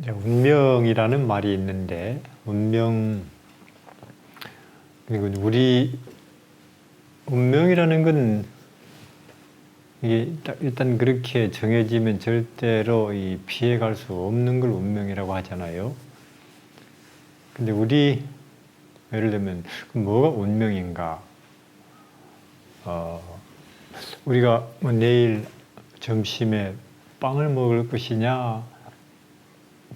이제 운명이라는 말이 있는데, 그리고 우리 운명이라는 건 이게 일단 그렇게 정해지면 절대로 피해갈 수 없는 걸 운명이라고 하잖아요. 근데 예를 들면 뭐가 운명인가? 우리가 내일 점심에 빵을 먹을 것이냐,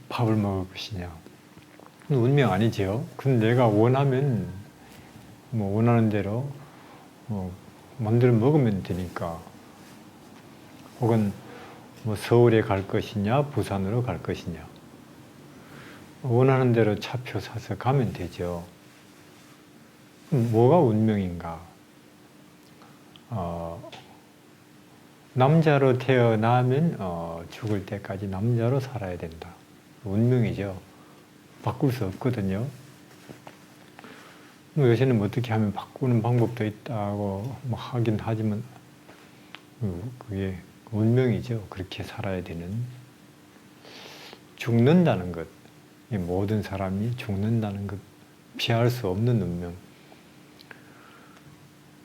밥을 먹을 것이냐? 운명 아니죠. 근데 내가 원하면 원하는 대로 마음대로 먹으면 되니까. 혹은 서울에 갈 것이냐, 부산으로 갈 것이냐. 원하는 대로 차표 사서 가면 되죠. 뭐가 운명인가? 남자로 태어나면 죽을 때까지 남자로 살아야 된다. 운명이죠. 바꿀 수 없거든요. 요새는 어떻게 하면 바꾸는 방법도 있다고 하긴 하지만 그게 운명이죠. 그렇게 살아야 되는. 죽는다는 것. 모든 사람이 죽는다는 것. 피할 수 없는 운명.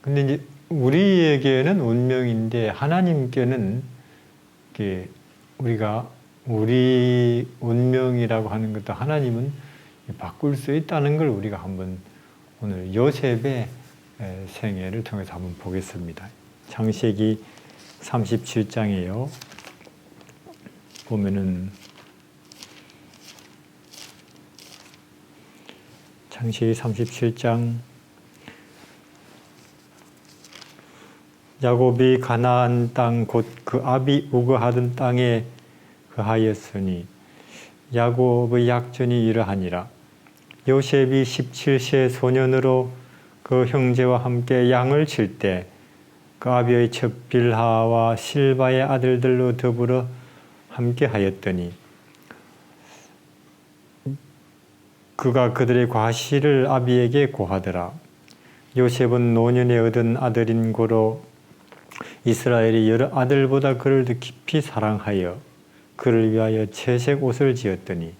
근데 이제 우리에게는 운명인데 하나님께는 우리 운명이라고 하는 것도 하나님은 바꿀 수 있다는 걸 우리가 한번 오늘 요셉의 생애를 통해서 한번 보겠습니다. 창세기 37장이에요. 보면은 창세기 37장 야곱이 가나안 땅 곧 그 아비 우거하던 땅에 거하였으니 야곱의 약전이 이러하니라. 요셉이 17세 소년으로 그 형제와 함께 양을 칠 때 그 아비의 첩 빌하와 실바의 아들들로 더불어 함께 하였더니 그가 그들의 과실을 아비에게 고하더라. 요셉은 노년에 얻은 아들인 고로 이스라엘이 여러 아들보다 그를 더 깊이 사랑하여 그를 위하여 채색 옷을 지었더니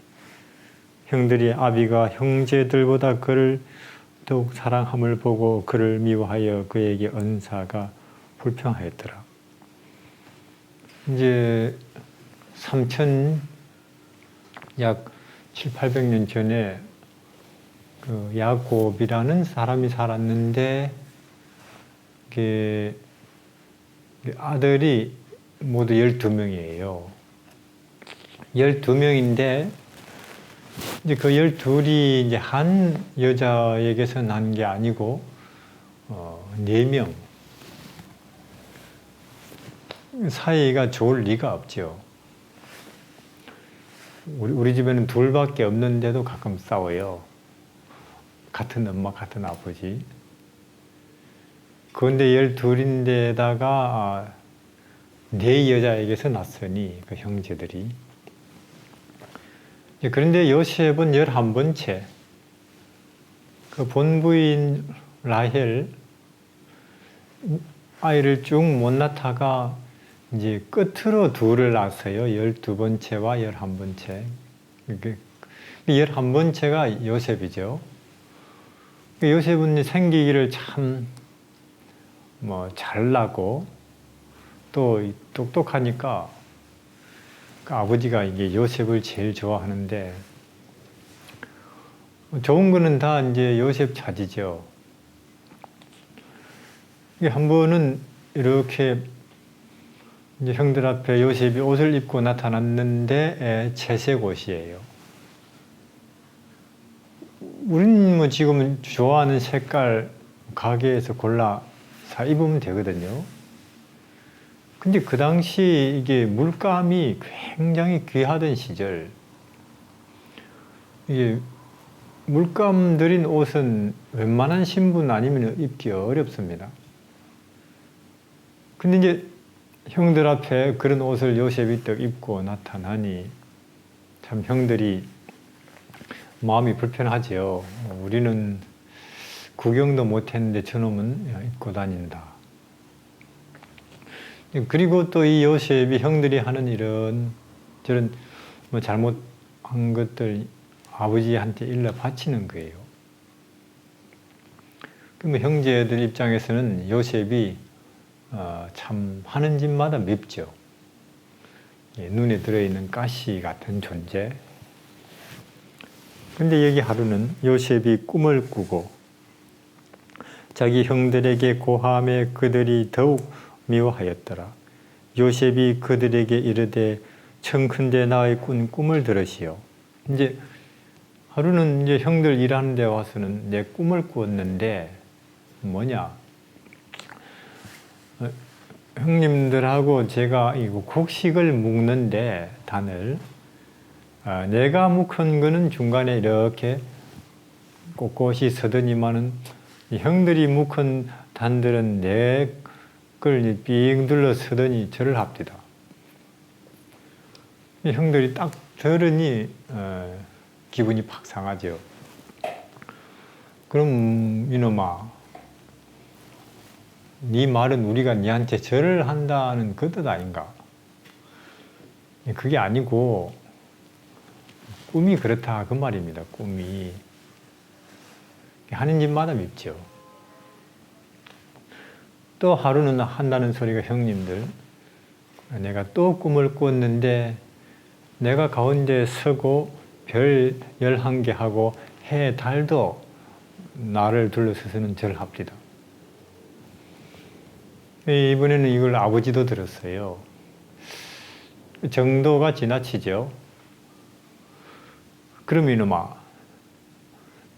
형들이 아비가 형제들보다 그를 더욱 사랑함을 보고 그를 미워하여 그에게 언사가 불평하였더라. 이제 약 700~800년 전에 그 야곱이라는 사람이 살았는데 아들이 모두 12명이에요. 12명인데 이제 그 12이 이제 한 여자에게서 난 게 아니고 4명. 사이가 좋을 리가 없죠. 우리 집에는 둘밖에 없는데도 가끔 싸워요. 같은 엄마, 같은 아버지. 그런데 12인데다가 4여자에게서 났으니 그 형제들이. 그런데 요셉은 11번째 그 본부인 라헬 아이를 쭉 못 낳다가 이제 끝으로 둘을 낳았어요. 12번째와 11번째. 11번째가 요셉이죠. 요셉은 생기기를 참 잘나고 또 똑똑하니까 그 아버지가 이게 요셉을 제일 좋아하는데 좋은 거는 다 이제 요셉 차지죠. 한 번은 이렇게 이제 형들 앞에 요셉이 옷을 입고 나타났는데 채색 옷이에요. 우리는 지금 좋아하는 색깔 가게에서 골라 사 입으면 되거든요. 근데 그 당시 이게 물감이 굉장히 귀하던 시절, 이게 물감 들인 옷은 웬만한 신분 아니면 입기 어렵습니다. 근데 이제 형들 앞에 그런 옷을 요셉이 딱 입고 나타나니 참 형들이 마음이 불편하죠. 우리는 구경도 못했는데 저놈은 입고 다닌다. 그리고 또 이 요셉이 형들이 하는 이런 저런 잘못 한 것들 아버지한테 일러 바치는 거예요. 그러면 형제들 입장에서는 요셉이 참 하는 짓마다 밉죠. 눈에 들어있는 가시 같은 존재. 근데 여기 하루는 요셉이 꿈을 꾸고 자기 형들에게 고함에 그들이 더욱 미워하였더라. 요셉이 그들에게 이르되 청컨대 나의 꾼 꿈을 들으시오. 이제 하루는 이제 형들 일하는 데 와서는 내 꿈을 꾸었는데 뭐냐? 형님들하고 제가 이거 곡식을 묶는데 단을 내가 묶은 거는 중간에 이렇게 꼿꼿이 서더니만은 형들이 묶은 단들은 내 걸 삥 둘러 서더니 절을 합디다. 형들이 딱 들으니 기분이 팍 상하죠. 그럼 이놈아, 네 말은 우리가 네한테 절을 한다는 그 뜻 아닌가? 그게 아니고 꿈이 그렇다 그 말입니다. 꿈이 하는 짓마다 밉죠. 또 하루는 한다는 소리가 형님들, 내가 또 꿈을 꿨는데 내가 가운데 서고 별 11개 하고 해 달도 나를 둘러서서는 절합디다. 이번에는 이걸 아버지도 들었어요. 정도가 지나치죠. 그럼 이놈아,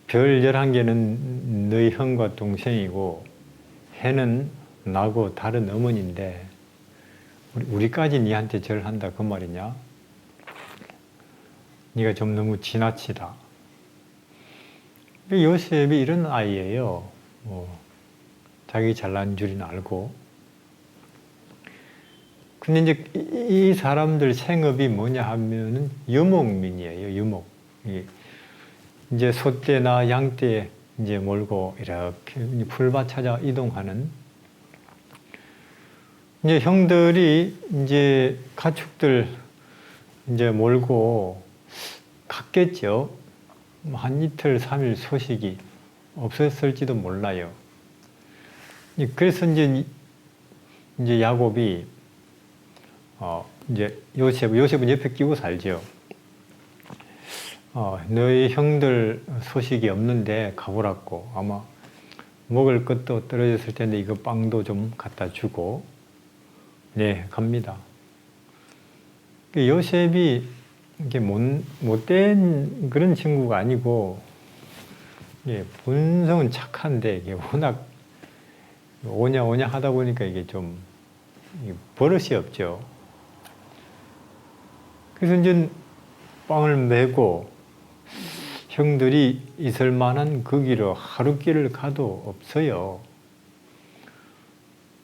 별 11개는 너희 형과 동생이고 해는 나고 다른 어머니인데 우리까지 니한테 절한다 그 말이냐? 네가 좀 너무 지나치다. 요셉이 이런 아이예요. 자기 잘난 줄이는 알고. 근데 이제 이 사람들 생업이 뭐냐 하면은 유목민이에요. 유목. 이제 소떼나 양떼 이제 몰고 이렇게 풀밭 찾아 이동하는. 이제 형들이 이제 가축들 이제 몰고 갔겠죠. 한 이틀, 3일 소식이 없었을지도 몰라요. 그래서 이제 야곱이 이제 요셉은 옆에 끼고 살죠. 너희 형들 소식이 없는데 가보라고. 아마 먹을 것도 떨어졌을 텐데 이거 빵도 좀 갖다 주고. 네, 갑니다. 요셉이 이게 못된 그런 친구가 아니고, 본성은 착한데, 이게 워낙 오냐 하다 보니까 이게 좀 버릇이 없죠. 그래서 이제 빵을 메고 형들이 있을 만한 그 길을 하루길을 가도 없어요.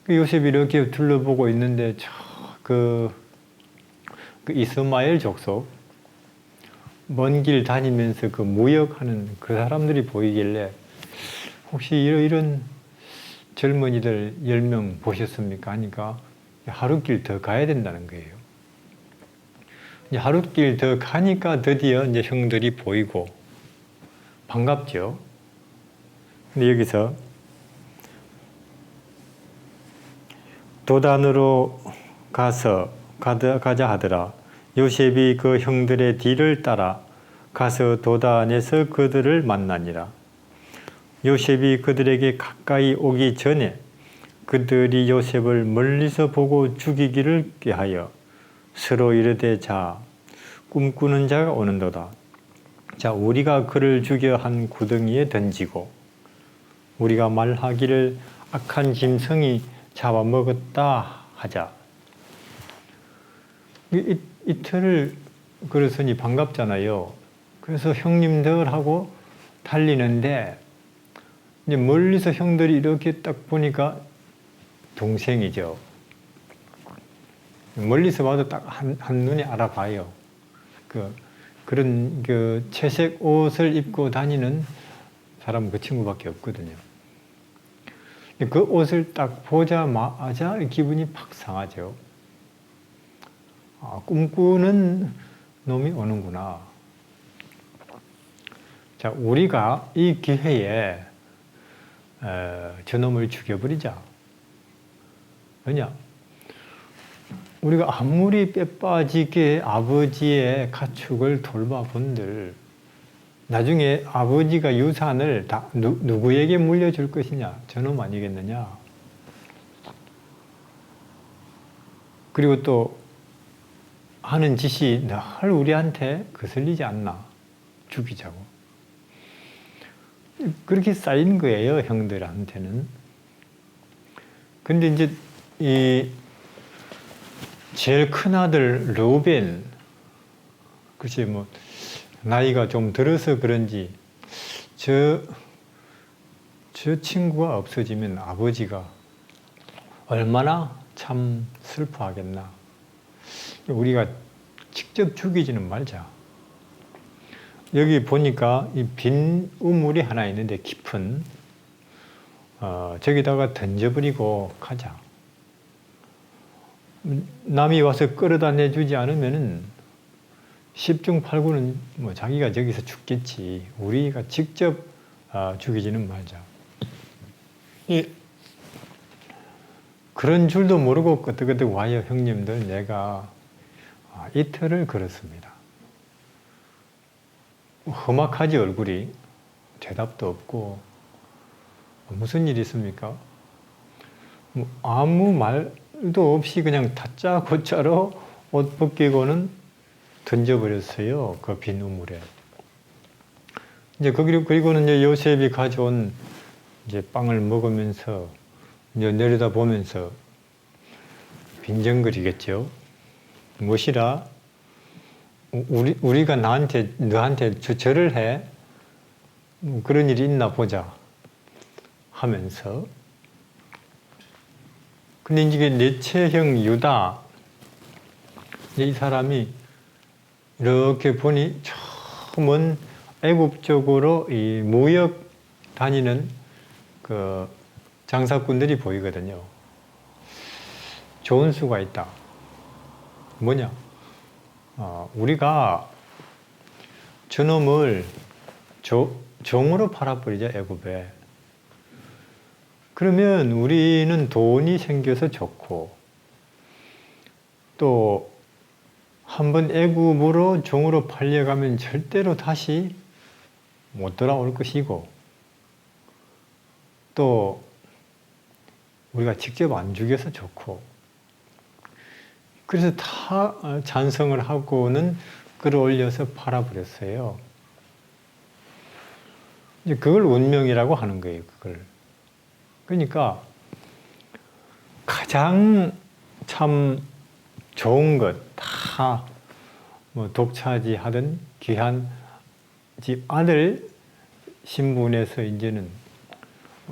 요셉이 이렇게 둘러보고 있는데 그 이스마엘 족속 먼 길 다니면서 그 무역하는 그 사람들이 보이길래 혹시 이런 젊은이들 10명 보셨습니까? 하니까 하루길 더 가야 된다는 거예요. 이제 하루길 더 가니까 드디어 이제 형들이 보이고 반갑죠. 근데 여기서 도단으로 가자 하더라. 요셉이 그 형들의 뒤를 따라 가서 도단에서 그들을 만나니라. 요셉이 그들에게 가까이 오기 전에 그들이 요셉을 멀리서 보고 죽이기를 꾀하여 서로 이르되 자 꿈꾸는 자가 오는도다. 자 우리가 그를 죽여 한 구덩이에 던지고 우리가 말하기를 악한 짐승이 잡아먹었다 하자. 이틀을 걸었으니 반갑잖아요. 그래서 형님들하고 달리는데 이제 멀리서 형들이 이렇게 딱 보니까 동생이죠. 멀리서 봐도 딱 한눈에 알아봐요. 그런 채색 옷을 입고 다니는 사람은 그 친구밖에 없거든요. 그 옷을 딱 보자마자 기분이 팍 상하죠. 꿈꾸는 놈이 오는구나. 자, 우리가 이 기회에 저놈을 죽여버리자. 왜냐? 우리가 아무리 빼빠지게 아버지의 가축을 돌봐본들 나중에 아버지가 유산을 다 누구에게 물려줄 것이냐? 저놈 아니겠느냐? 그리고 또 하는 짓이 늘 우리한테 거슬리지 않나? 죽이자고. 그렇게 쌓인 거예요, 형들한테는. 근데 이제 이 제일 큰 아들 르우벤, 글쎄 뭐 나이가 좀 들어서 그런지 저 친구가 없어지면 아버지가 얼마나 참 슬퍼하겠나. 우리가 직접 죽이지는 말자. 여기 보니까 이 빈 우물이 하나 있는데 깊은 저기다가 던져버리고 가자. 남이 와서 끌어다 내주지 않으면은 10중 8구는 뭐 자기가 저기서 죽겠지. 우리가 직접 죽이지는 말자. 그런 줄도 모르고 끄떡끄떡 와요. 형님들, 내가 이틀을 걸었습니다. 험악하지 얼굴이. 대답도 없고 무슨 일이 있습니까? 뭐 아무 말도 없이 그냥 다짜고짜로 옷 벗기고는 던져버렸어요. 그 빈 우물에. 이제 그리고는 이제 요셉이 가져온 이제 빵을 먹으면서 이제 내려다보면서 빈정거리겠죠. 무엇이라? 우리가 너한테 절을 해? 그런 일이 있나 보자 하면서. 근데 이제 넷째 형 유다, 이 사람이 이렇게 보니 처음은 애굽 쪽으로 이 무역 다니는 그 장사꾼들이 보이거든요. 좋은 수가 있다. 뭐냐? 우리가 저놈을 종으로 팔아버리자, 애굽에. 그러면 우리는 돈이 생겨서 좋고, 또 한번 애굽으로 종으로 팔려가면 절대로 다시 못 돌아올 것이고, 또 우리가 직접 안 죽여서 좋고, 그래서 다 찬성을 하고는 끌어올려서 팔아버렸어요. 이제 그걸 운명이라고 하는 거예요, 그걸. 그러니까 가장 참 좋은 것, 다 뭐 독차지 하던 귀한 집 아들 신분에서 이제는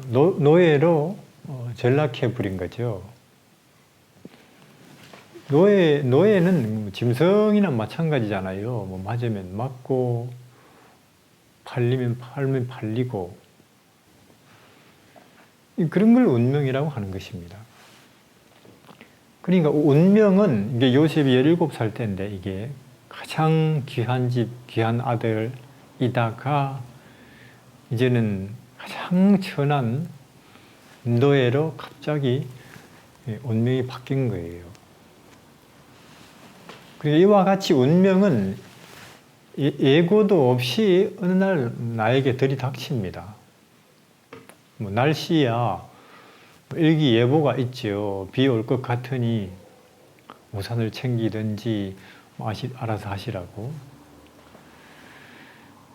노예로 전락해 버린 거죠. 노예는 짐승이나 마찬가지잖아요. 뭐 맞으면 맞고, 팔리면 팔리고. 그런 걸 운명이라고 하는 것입니다. 그러니까 운명은, 이게 요셉이 17살 때인데, 이게 가장 귀한 집, 귀한 아들이다가, 이제는 가장 천한 노예로 갑자기 운명이 바뀐 거예요. 이와 같이 운명은 예고도 없이 어느 날 나에게 들이닥칩니다. 뭐 날씨야 일기예보가 있죠. 비 올 것 같으니 우산을 챙기든지 알아서 하시라고.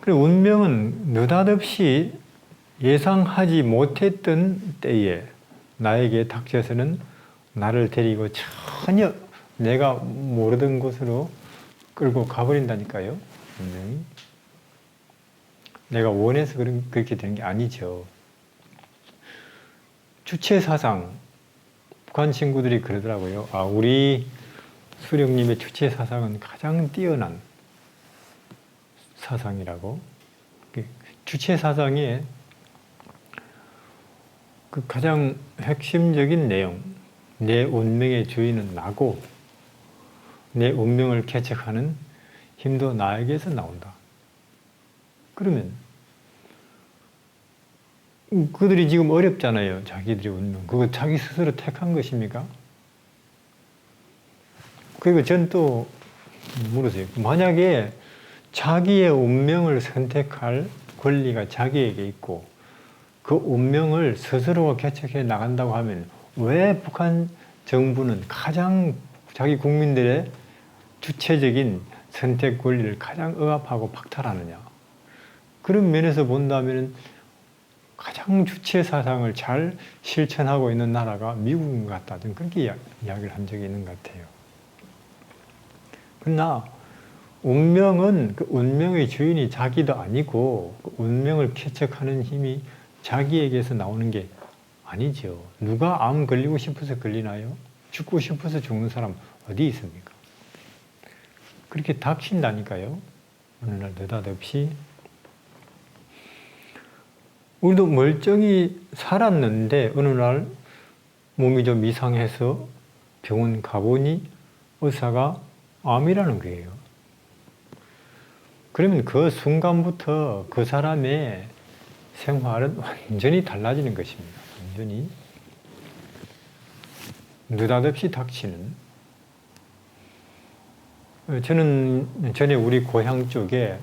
그리고 운명은 느닷없이 예상하지 못했던 때에 나에게 닥쳐서는 나를 데리고 전혀 내가 모르던 곳으로 끌고 가버린다니까요. 분명히. 내가 원해서 그렇게 되는 게 아니죠. 주체사상, 북한 친구들이 그러더라고요. 우리 수령님의 주체사상은 가장 뛰어난 사상이라고. 주체사상의 그 가장 핵심적인 내용, 내 운명의 주인은 나고 내 운명을 개척하는 힘도 나에게서 나온다. 그러면 그들이 지금 어렵잖아요. 자기들의 운명. 그거 자기 스스로 택한 것입니까? 그리고 전 또 물으세요. 만약에 자기의 운명을 선택할 권리가 자기에게 있고 그 운명을 스스로가 개척해 나간다고 하면 왜 북한 정부는 가장 자기 국민들의 주체적인 선택 권리를 가장 억압하고 박탈하느냐? 그런 면에서 본다면 가장 주체 사상을 잘 실천하고 있는 나라가 미국인 것 같다. 좀 그렇게 이야기를 한 적이 있는 것 같아요. 그러나 운명은 그 운명의 주인이 자기도 아니고 그 운명을 개척하는 힘이 자기에게서 나오는 게 아니죠. 누가 암 걸리고 싶어서 걸리나요? 죽고 싶어서 죽는 사람 어디 있습니까? 그렇게 닥친다니까요. 어느 날 느닷없이 우리도 멀쩡히 살았는데 어느 날 몸이 좀 이상해서 병원 가보니 의사가 암이라는 거예요. 그러면 그 순간부터 그 사람의 생활은 완전히 달라지는 것입니다. 완전히 느닷없이 닥치는. 저는 전에 우리 고향 쪽에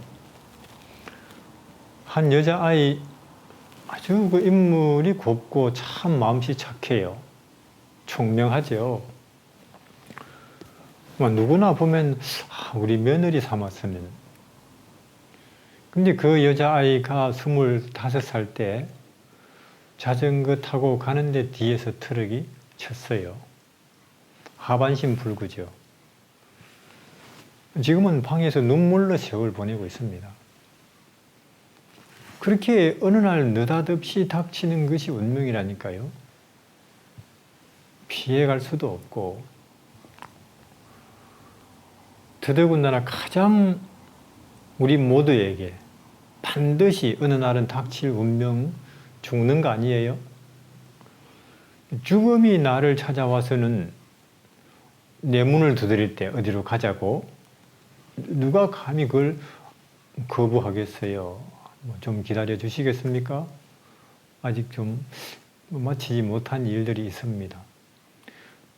한 여자아이 아주 그 인물이 곱고 참 마음씨 착해요. 총명하죠. 누구나 보면 우리 며느리 삼았으면. 근데 그 여자아이가 25살 때 자전거 타고 가는데 뒤에서 트럭이 쳤어요. 하반신 불구죠. 지금은 방에서 눈물로 세월 보내고 있습니다. 그렇게 어느 날 느닷없이 닥치는 것이 운명이라니까요. 피해갈 수도 없고 더더군다나 가장 우리 모두에게 반드시 어느 날은 닥칠 운명, 죽는 거 아니에요? 죽음이 나를 찾아와서는 내 문을 두드릴 때 어디로 가자고? 누가 감히 그걸 거부하겠어요? 좀 기다려 주시겠습니까? 아직 좀 마치지 못한 일들이 있습니다.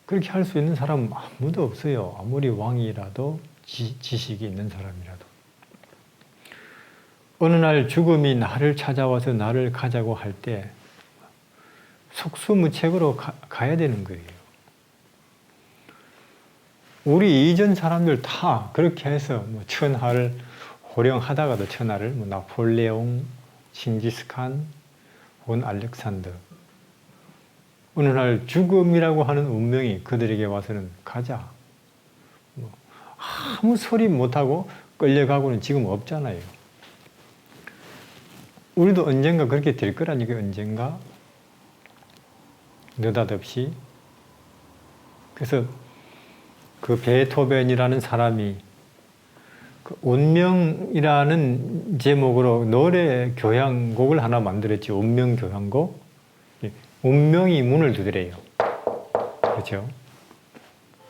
그렇게 할 수 있는 사람은 아무도 없어요. 아무리 왕이라도 지식이 있는 사람이라도. 어느 날 죽음이 나를 찾아와서 나를 가자고 할 때 속수무책으로 가야 되는 거예요. 우리 이전 사람들 다 그렇게 해서 천하를 호령하다가도 천하를 나폴레옹, 징기스칸 혹은 알렉산더 어느 날 죽음이라고 하는 운명이 그들에게 와서는 가자. 아무 소리 못하고 끌려가고는 지금 없잖아요. 우리도 언젠가 그렇게 될 거라니까 언젠가 느닷없이. 그래서 그 베토벤이라는 사람이 그 운명이라는 제목으로 노래 교향곡을 하나 만들었죠. 운명 교향곡. 운명이 문을 두드려요. 그렇죠?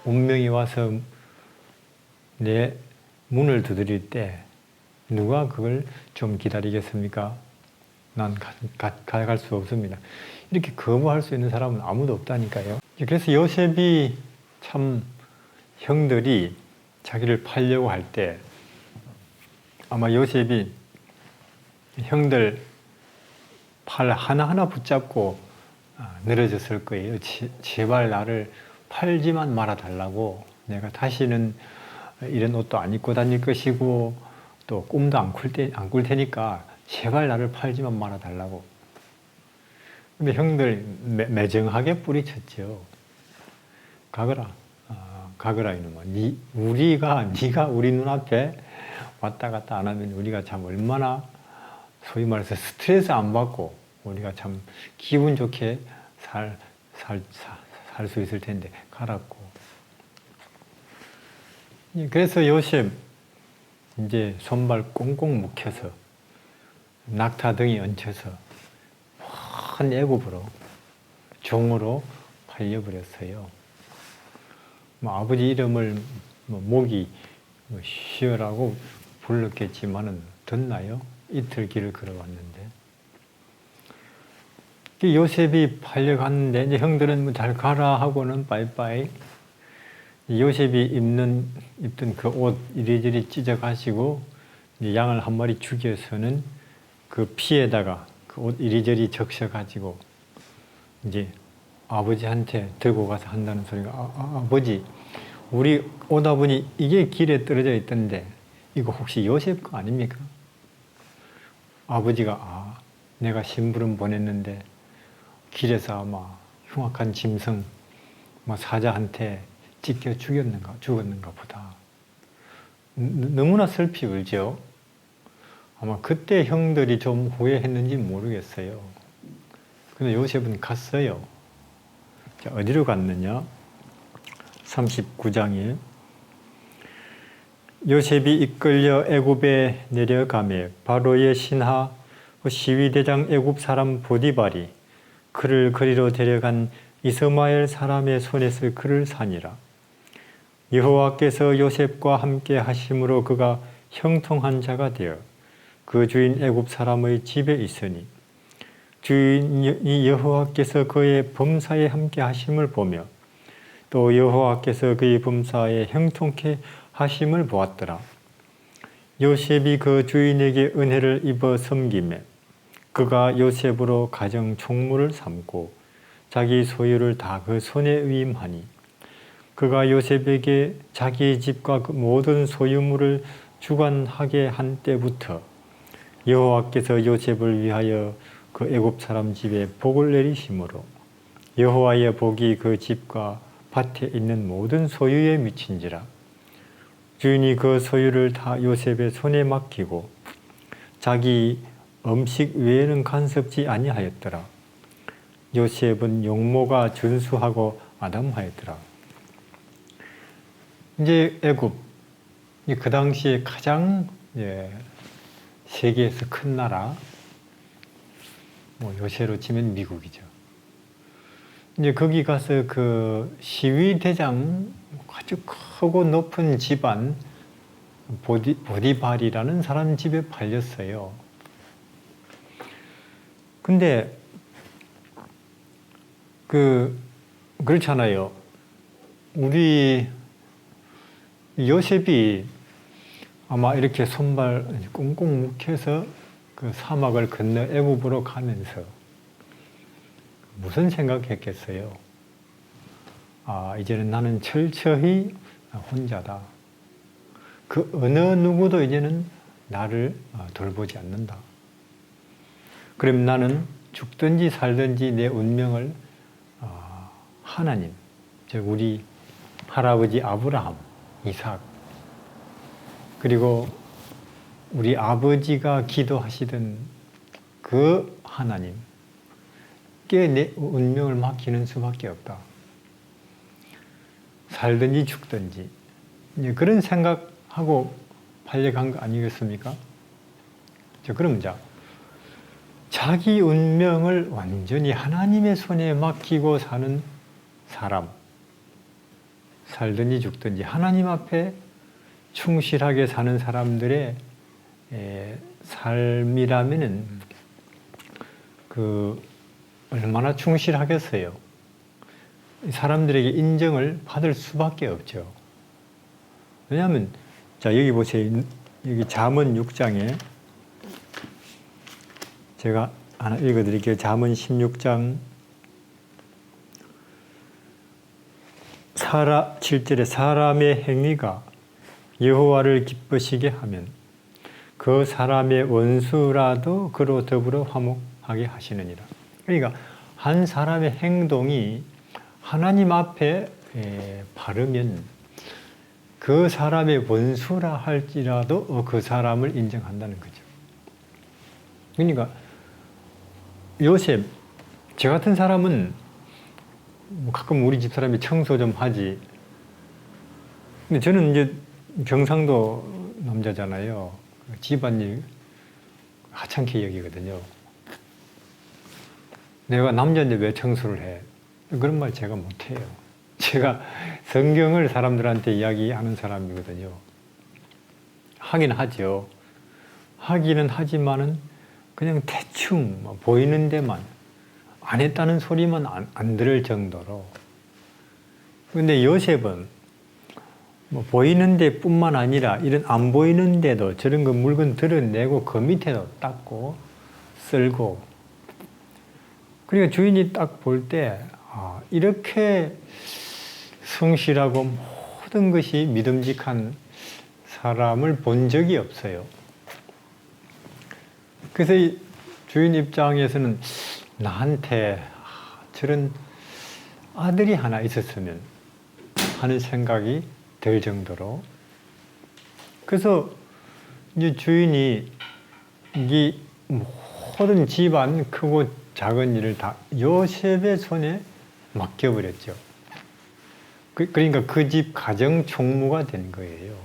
운명이 와서 내 문을 두드릴 때 누가 그걸 좀 기다리겠습니까? 난 가갈 수 없습니다. 이렇게 거부할 수 있는 사람은 아무도 없다니까요. 그래서 요셉이 참 형들이 자기를 팔려고 할 때 아마 요셉이 형들 팔 하나하나 붙잡고 늘어졌을 거예요. 제발 나를 팔지만 말아달라고. 내가 다시는 이런 옷도 안 입고 다닐 것이고 또 꿈도 안 꿀 테니까 제발 나를 팔지만 말아달라고. 근데 형들 매정하게 뿌리쳤죠. 가거라. 가거라 이놈아. 네가 우리 눈앞에 왔다 갔다 안 하면 우리가 참 얼마나 소위 말해서 스트레스 안 받고 우리가 참 기분 좋게 살 수 있을 텐데 가라고. 그래서 요셉 이제 손발 꽁꽁 묶여서 낙타등이 얹혀서 큰 애굽으로 종으로 팔려버렸어요. 아버지 이름을 목이 쉬어라고 불렀겠지만은 듣나요? 이틀 길을 걸어왔는데. 요셉이 팔려갔는데 이제 형들은 뭐 잘 가라 하고는 빠이빠이. 요셉이 입던 그 옷 이리저리 찢어가시고 양을 한 마리 죽여서는 그 피에다가 그 옷 이리저리 적셔가지고 이제 아버지한테 들고 가서 한다는 소리가 아버지 우리 오다 보니 이게 길에 떨어져 있던데 이거 혹시 요셉 거 아닙니까? 아버지가 내가 심부름 보냈는데 길에서 아마 흉악한 짐승 사자한테 찢겨 죽었는가 보다. 너무나 슬피 울죠. 아마 그때 형들이 좀 후회했는지 모르겠어요. 근데 요셉은 갔어요. 자, 어디로 갔느냐? 39장에 요셉이 이끌려 애굽에 내려가매 바로의 신하 시위대장 애굽 사람 보디발이 그를 거리로 데려간 이스마엘 사람의 손에서 그를 산이라. 여호와께서 요셉과 함께 하심으로 그가 형통한 자가 되어 그 주인 애굽 사람의 집에 있으니 주인이 여호와께서 그의 범사에 함께 하심을 보며 또 여호와께서 그의 범사에 형통케 하심을 보았더라. 요셉이 그 주인에게 은혜를 입어 섬기매 그가 요셉으로 가정 총무를 삼고 자기 소유를 다 그 손에 위임하니 그가 요셉에게 자기 집과 그 모든 소유물을 주관하게 한 때부터 여호와께서 요셉을 위하여 그 애굽 사람 집에 복을 내리심으로 여호와의 복이 그 집과 밭에 있는 모든 소유에 미친지라. 주인이 그 소유를 다 요셉의 손에 맡기고 자기 음식 외에는 간섭지 아니하였더라. 요셉은 용모가 준수하고 아담하였더라. 이제 애굽, 그 당시에 가장 세계에서 큰 나라, 요새로 치면 미국이죠. 이제 거기 가서 그 시위대장 아주 크고 높은 집안 보디발이라는 사람 집에 팔렸어요. 근데 그렇잖아요. 우리 요셉이 아마 이렇게 손발 꽁꽁 묶여서 그 사막을 건너 애굽으로 가면서 무슨 생각했겠어요? 이제는 나는 철저히 혼자다. 그 어느 누구도 이제는 나를 돌보지 않는다. 그럼 나는 죽든지 살든지 내 운명을 하나님, 즉 우리 할아버지 아브라함, 이삭, 그리고 우리 아버지가 기도하시던 그 하나님께 내 운명을 맡기는 수밖에 없다. 살든지 죽든지 그런 생각하고 팔려간 거 아니겠습니까? 그럼 자기 운명을 완전히 하나님의 손에 맡기고 사는 사람, 살든지 죽든지 하나님 앞에 충실하게 사는 사람들의 삶이라면은 얼마나 충실하겠어요. 사람들에게 인정을 받을 수밖에 없죠. 왜냐하면 여기 보세요. 여기 잠언 6장에 제가 하나 읽어드릴게요. 잠언 16장 7절에 사람의 행위가 여호와를 기쁘시게 하면 그 사람의 원수라도 그로 더불어 화목하게 하시느니라. 그러니까 한 사람의 행동이 하나님 앞에 바르면 그 사람의 원수라 할지라도 그 사람을 인정한다는 거죠. 그러니까 요셉, 저 같은 사람은 가끔 우리 집 사람이 청소 좀 하지. 근데 저는 이제 경상도 남자잖아요. 집안일 하찮게 여기거든요. 내가 남자인데 왜 청소를 해? 그런 말 제가 못해요. 제가 성경을 사람들한테 이야기하는 사람이거든요. 하긴 하죠. 하기는 하지만은 그냥 대충 보이는 데만 안 했다는 소리만 안 들을 정도로. 근데 요셉은 뭐 보이는 데뿐만 아니라 이런 안 보이는 데도 저런 거 물건 드러내고 그 밑에도 닦고 쓸고. 그러니까 주인이 딱 볼 때 이렇게 성실하고 모든 것이 믿음직한 사람을 본 적이 없어요. 그래서 이 주인 입장에서는 나한테 저런 아들이 하나 있었으면 하는 생각이 들 정도로. 그래서 이제 주인이 이 모든 집안 크고 작은 일을 다 요셉의 손에 맡겨버렸죠. 그러니까 그 집 가정 총무가 된 거예요.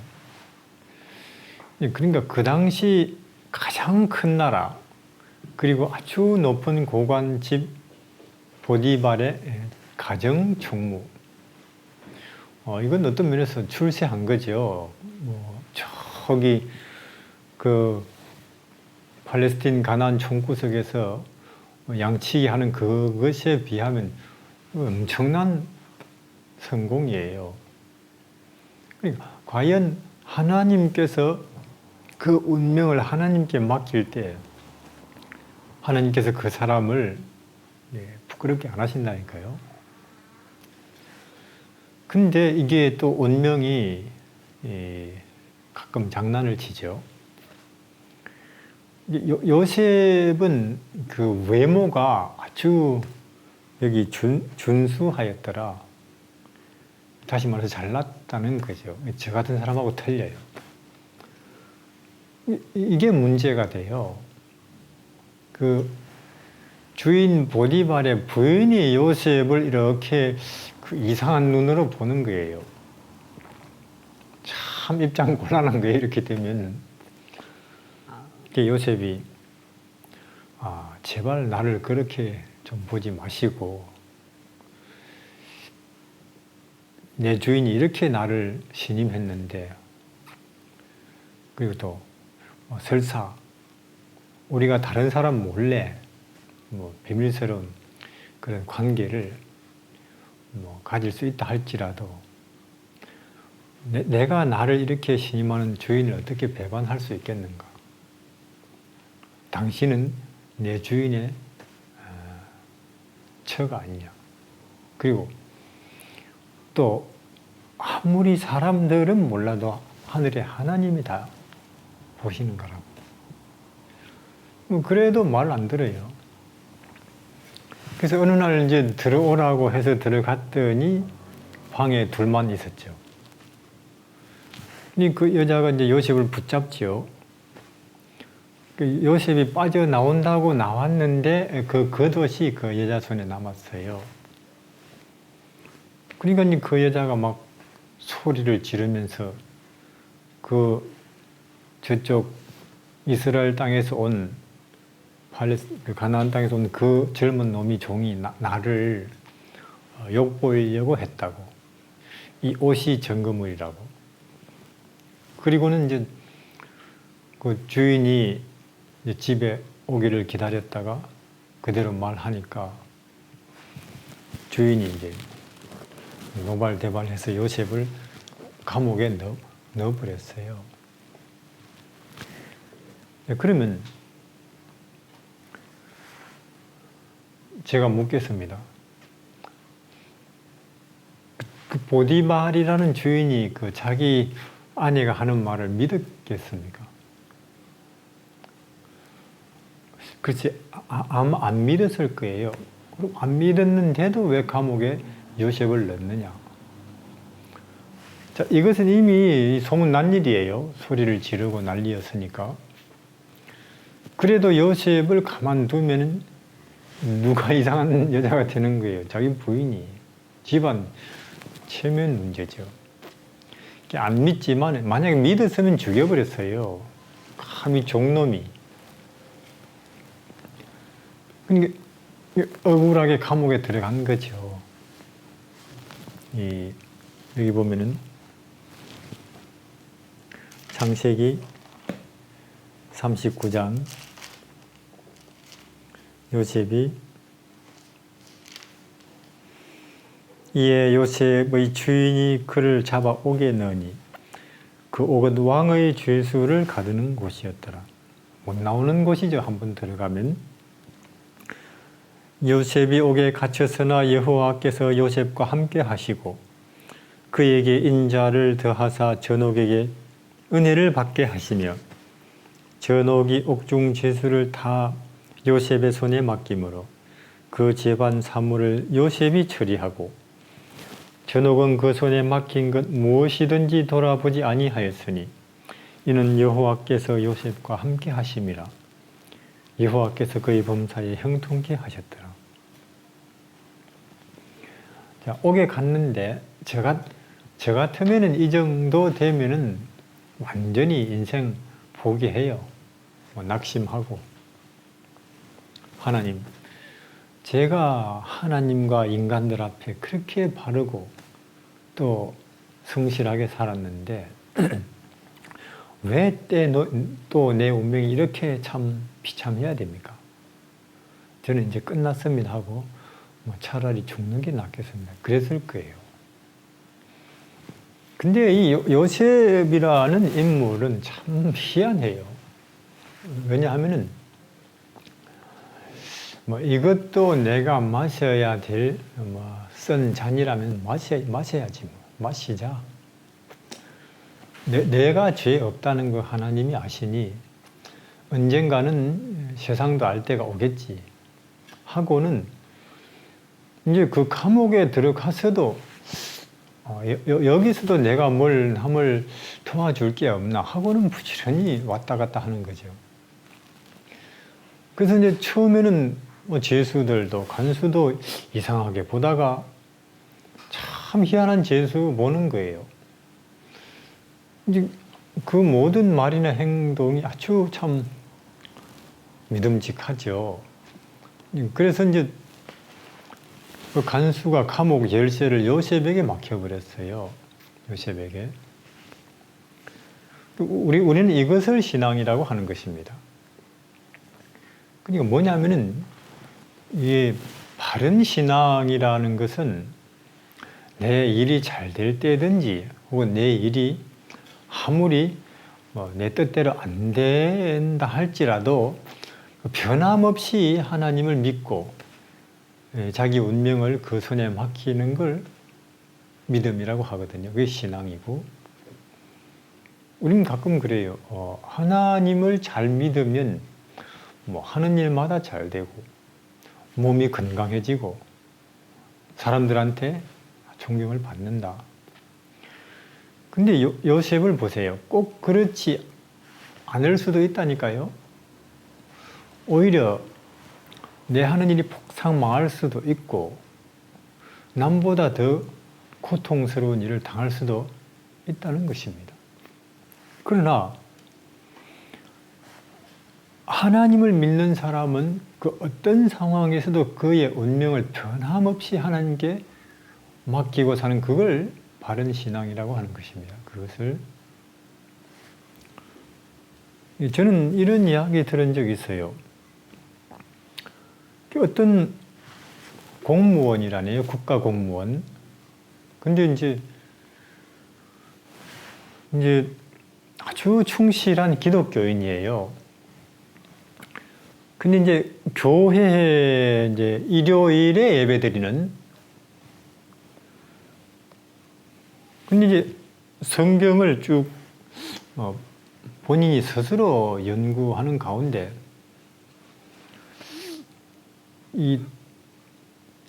그러니까 그 당시 가장 큰 나라, 그리고 아주 높은 고관 집 보디발의 가정 총무. 이건 어떤 면에서 출세한 거죠. 저기 그 팔레스틴 가나안 총구석에서 양치기 하는 그것에 비하면 엄청난 성공이에요. 그러니까 과연 하나님께서 그 운명을 하나님께 맡길 때 하나님께서 그 사람을 부끄럽게 안 하신다니까요. 근데 이게 또 운명이 가끔 장난을 치죠. 요셉은 그 외모가 아주 여기 준수하였더라. 다시 말해서 잘났다는 거죠. 저 같은 사람하고 틀려요. 이게 문제가 돼요. 그 주인 보디발의 부인이 요셉을 이렇게 그 이상한 눈으로 보는 거예요. 참 입장 곤란한 거예요. 이렇게 되면. 요셉이 제발 나를 그렇게 좀 보지 마시고, 내 주인이 이렇게 나를 신임했는데, 그리고 또 설사 우리가 다른 사람 몰래 비밀스러운 그런 관계를 가질 수 있다 할지라도 내가 나를 이렇게 신임하는 주인을 어떻게 배반할 수 있겠는가? 당신은 내 주인의 처가 아니냐. 그리고 또 아무리 사람들은 몰라도 하늘의 하나님이 다 보시는 거라고. 그래도 말 안 들어요. 그래서 어느 날 이제 들어오라고 해서 들어갔더니 방에 둘만 있었죠. 그 여자가 이제 요셉을 붙잡지요. 요셉이 빠져나온다고 나왔는데 그 겉옷이 그 여자 손에 남았어요. 그러니까 그 여자가 막 소리를 지르면서 그 저쪽 이스라엘 땅에서 온 가나안 땅에서 온 그 젊은 놈이 종이 나를 욕보이려고 했다고. 이 옷이 증거물이라고. 그리고는 이제 그 주인이 이제 집에 오기를 기다렸다가 그대로 말하니까 주인이 이제 노발대발해서 요셉을 감옥에 넣어버렸어요. 그러면 제가 묻겠습니다. 그 보디발이라는 주인이 그 자기 아내가 하는 말을 믿었겠습니까? 그렇지, 아마 안 믿었을 거예요. 그럼 안 믿었는데도 왜 감옥에 요셉을 넣느냐? 자, 이것은 이미 소문 난 일이에요. 소리를 지르고 난리였으니까. 그래도 요셉을 가만두면 누가 이상한 여자가 되는 거예요. 자기 부인이. 집안 체면 문제죠. 안 믿지만 만약에 믿었으면 죽여버렸어요. 감히 종놈이. 그러니까 억울하게 감옥에 들어간 거죠. 여기 보면은 창세기 39장 요셉이 이에 요셉의 주인이 그를 잡아 옥에 넣으니 그 옥은 왕의 죄수를 가두는 곳이었더라. 못 나오는 곳이죠. 한번 들어가면. 요셉이 옥에 갇혔으나 여호와께서 요셉과 함께 하시고 그에게 인자를 더하사 전옥에게 은혜를 받게 하시며 전옥이 옥중 죄수를 다 요셉의 손에 맡김으로 그 재반 사물을 요셉이 처리하고 전옥은 그 손에 맡긴 것 무엇이든지 돌아보지 아니하였으니 이는 여호와께서 요셉과 함께 하심이라. 여호와께서 그의 범사에 형통케 하셨더라. 자, 옥에 갔는데 저 같으면은 이 정도 되면은 완전히 인생 포기해요. 낙심하고. 하나님, 제가 하나님과 인간들 앞에 그렇게 바르고 또 성실하게 살았는데 왜 또 내 운명이 이렇게 참 비참해야 됩니까? 저는 이제 끝났습니다 하고 차라리 죽는 게 낫겠습니다. 그랬을 거예요. 근데 이 요셉이라는 인물은 참 희한해요. 왜냐하면은 이것도 내가 마셔야 될 쓴 잔이라면 마셔야지 마시자. 내가 죄 없다는 거 하나님이 아시니 언젠가는 세상도 알 때가 오겠지 하고는 이제 그 감옥에 들어가서도 여기서도 내가 함을 도와줄 게 없나 하고는 부지런히 왔다 갔다 하는 거죠. 그래서 이제 처음에는 죄수들도 간수도 이상하게 보다가 참 희한한 죄수 보는 거예요. 이제 그 모든 말이나 행동이 아주 참 믿음직하죠. 그래서 이제 그 간수가 감옥 열쇠를 요셉에게 맡겨버렸어요. 요셉에게. 우리는 이것을 신앙이라고 하는 것입니다. 그러니까 뭐냐면은 이 바른 신앙이라는 것은 내 일이 잘 될 때든지 혹은 내 일이 아무리 내 뜻대로 안 된다 할지라도 변함없이 하나님을 믿고 자기 운명을 그 손에 맡기는 걸 믿음이라고 하거든요. 그게 신앙이고 우리는 가끔 그래요. 하나님을 잘 믿으면 하는 일마다 잘 되고 몸이 건강해지고 사람들한테 존경을 받는다. 근데 요셉을 보세요. 꼭 그렇지 않을 수도 있다니까요. 오히려 내 하는 일이 폭삭 망할 수도 있고 남보다 더 고통스러운 일을 당할 수도 있다는 것입니다. 그러나 하나님을 믿는 사람은 그 어떤 상황에서도 그의 운명을 변함없이 하나님께 맡기고 사는 그걸 바른 신앙이라고 하는 것입니다. 그것을 저는 이런 이야기 들은 적이 있어요. 어떤 공무원이라네요. 국가 공무원. 근데 이제 아주 충실한 기독교인이에요. 근데 이제 교회에 이제 일요일에 예배드리는 근데 이제 성경을 쭉 본인이 스스로 연구하는 가운데 이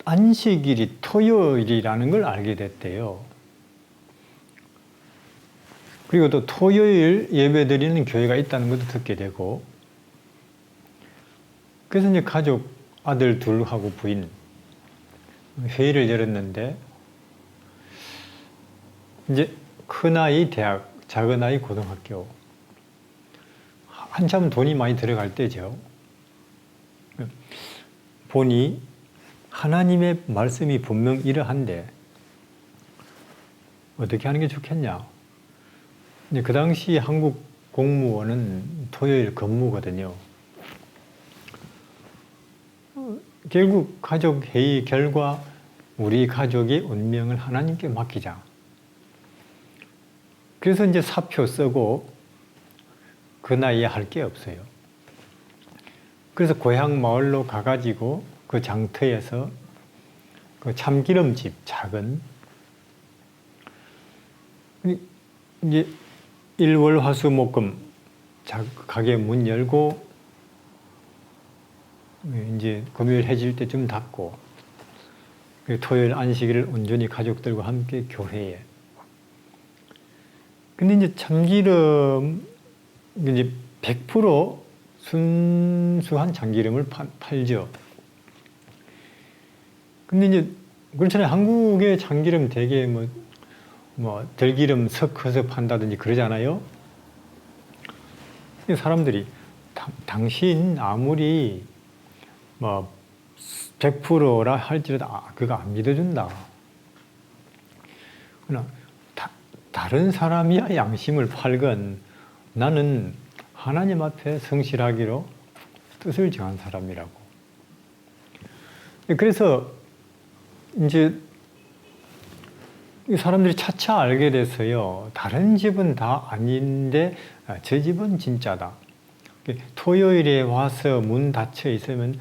안식일이 토요일이라는 걸 알게 됐대요. 그리고 또 토요일 예배드리는 교회가 있다는 것도 듣게 되고 그래서 이제 가족 아들 둘하고 부인 회의를 열었는데 이제 큰아이 대학, 작은아이 고등학교 한참 돈이 많이 들어갈 때죠. 보니 하나님의 말씀이 분명 이러한데 어떻게 하는 게 좋겠냐. 이제 그 당시 한국 공무원은 토요일 근무거든요. 결국 가족 회의 결과 우리 가족의 운명을 하나님께 맡기자. 그래서 이제 사표 쓰고 그 나이에 할 게 없어요. 그래서 고향 마을로 가가지고 그 장터에서 그 참기름집 작은 이제 일월화수목금 가게 문 열고 이제 금요일 해질 때쯤 닫고 토요일 안식일을 온전히 가족들과 함께 교회에. 근데 이제 참기름 이제 100% 순수한 참기름을 팔죠. 근데 이제 그렇잖아요. 한국의 참기름 되게 뭐 들기름 섞어서 판다든지 그러잖아요. 사람들이 당신 아무리 뭐 100%라 할지라도 그거 안 믿어준다. 그러나 다른 사람이야 양심을 팔건 나는 하나님 앞에 성실하기로 뜻을 정한 사람이라고. 그래서 이제 사람들이 차차 알게 됐어요. 다른 집은 다 아닌데 저 집은 진짜다. 토요일에 와서 문 닫혀 있으면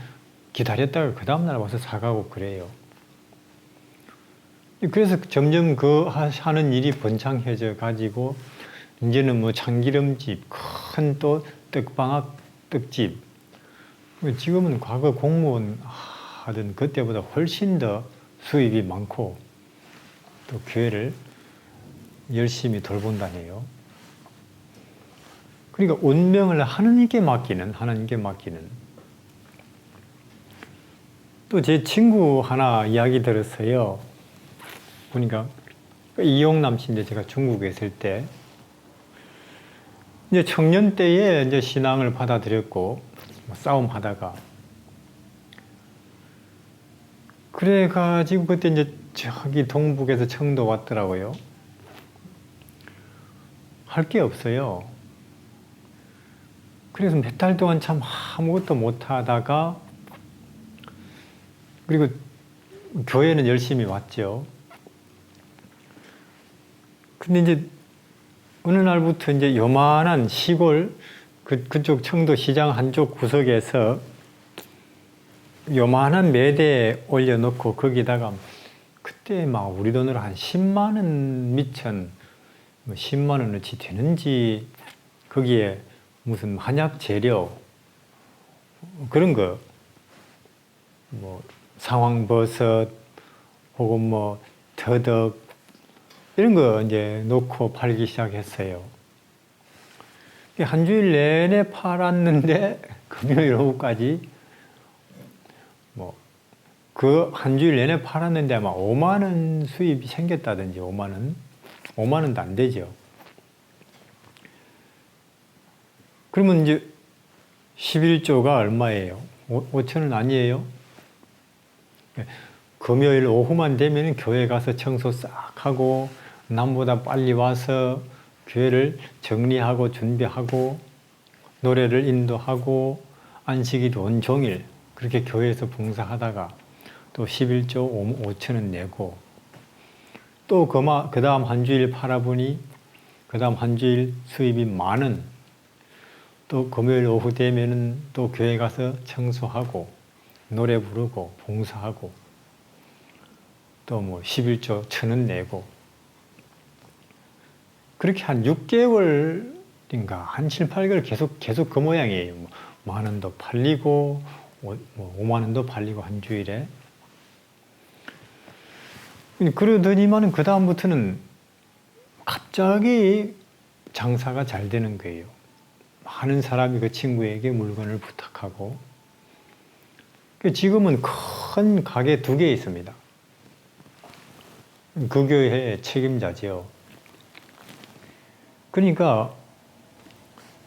기다렸다가 그 다음날 와서 사가고 그래요. 그래서 점점 그 하는 일이 번창해져 가지고 이제는 뭐 참기름집, 큰 또 떡방학 떡집. 지금은 과거 공무원 하던 그때보다 훨씬 더 수입이 많고 또 교회를 열심히 돌본다네요. 그러니까 운명을 하나님께 맡기는. 또 제 친구 하나 이야기 들었어요. 보니까 이용남 씨인데 제가 중국에 있을 때 이제 청년 때에 이제 신앙을 받아들였고 싸움하다가 그래가지고 그때 이제 저기 동북에서 청도 왔더라고요. 할 게 없어요. 그래서 몇 달 동안 참 아무것도 못 하다가 그리고 교회는 열심히 왔죠. 근데 이제 어느 날부터 이제 요만한 시골 그쪽 청도 시장 한쪽 구석에서 요만한 매대 올려놓고 거기다가 그때 막 우리 돈으로 한 10만 원 미천 10만 원어치 되는지 거기에 무슨 한약 재료 그런 거 뭐 상황버섯 혹은 뭐 더덕 이런 거 이제 놓고 팔기 시작했어요. 한 주일 내내 팔았는데 금요일 오후까지 뭐 그 한 주일 내내 팔았는데 아마 5만 원 수입이 생겼다든지 5만 원. 5만 원도 안 되죠. 그러면 이제 11조가 얼마예요? 5천 원 아니에요? 금요일 오후만 되면 교회 가서 청소 싹 하고 남보다 빨리 와서 교회를 정리하고 준비하고 노래를 인도하고 안식일도 온종일 그렇게 교회에서 봉사하다가 또 11조 5천 원 내고 또 그 다음 한 주일 팔아보니 그 다음 한 주일 수입이 10,000원 또 금요일 오후 되면은 또 교회 가서 청소하고 노래 부르고 봉사하고 또 뭐 11조 1,000원 내고 그렇게 한 6개월인가 한 7, 8개월 계속 그 모양이에요. 10,000원도 팔리고 50,000원도 팔리고 한 주일에 그러더니만 그 다음부터는 갑자기 장사가 잘 되는 거예요. 많은 사람이 그 친구에게 물건을 부탁하고 지금은 큰 가게 2개 있습니다. 그 교회의 책임자죠. 그러니까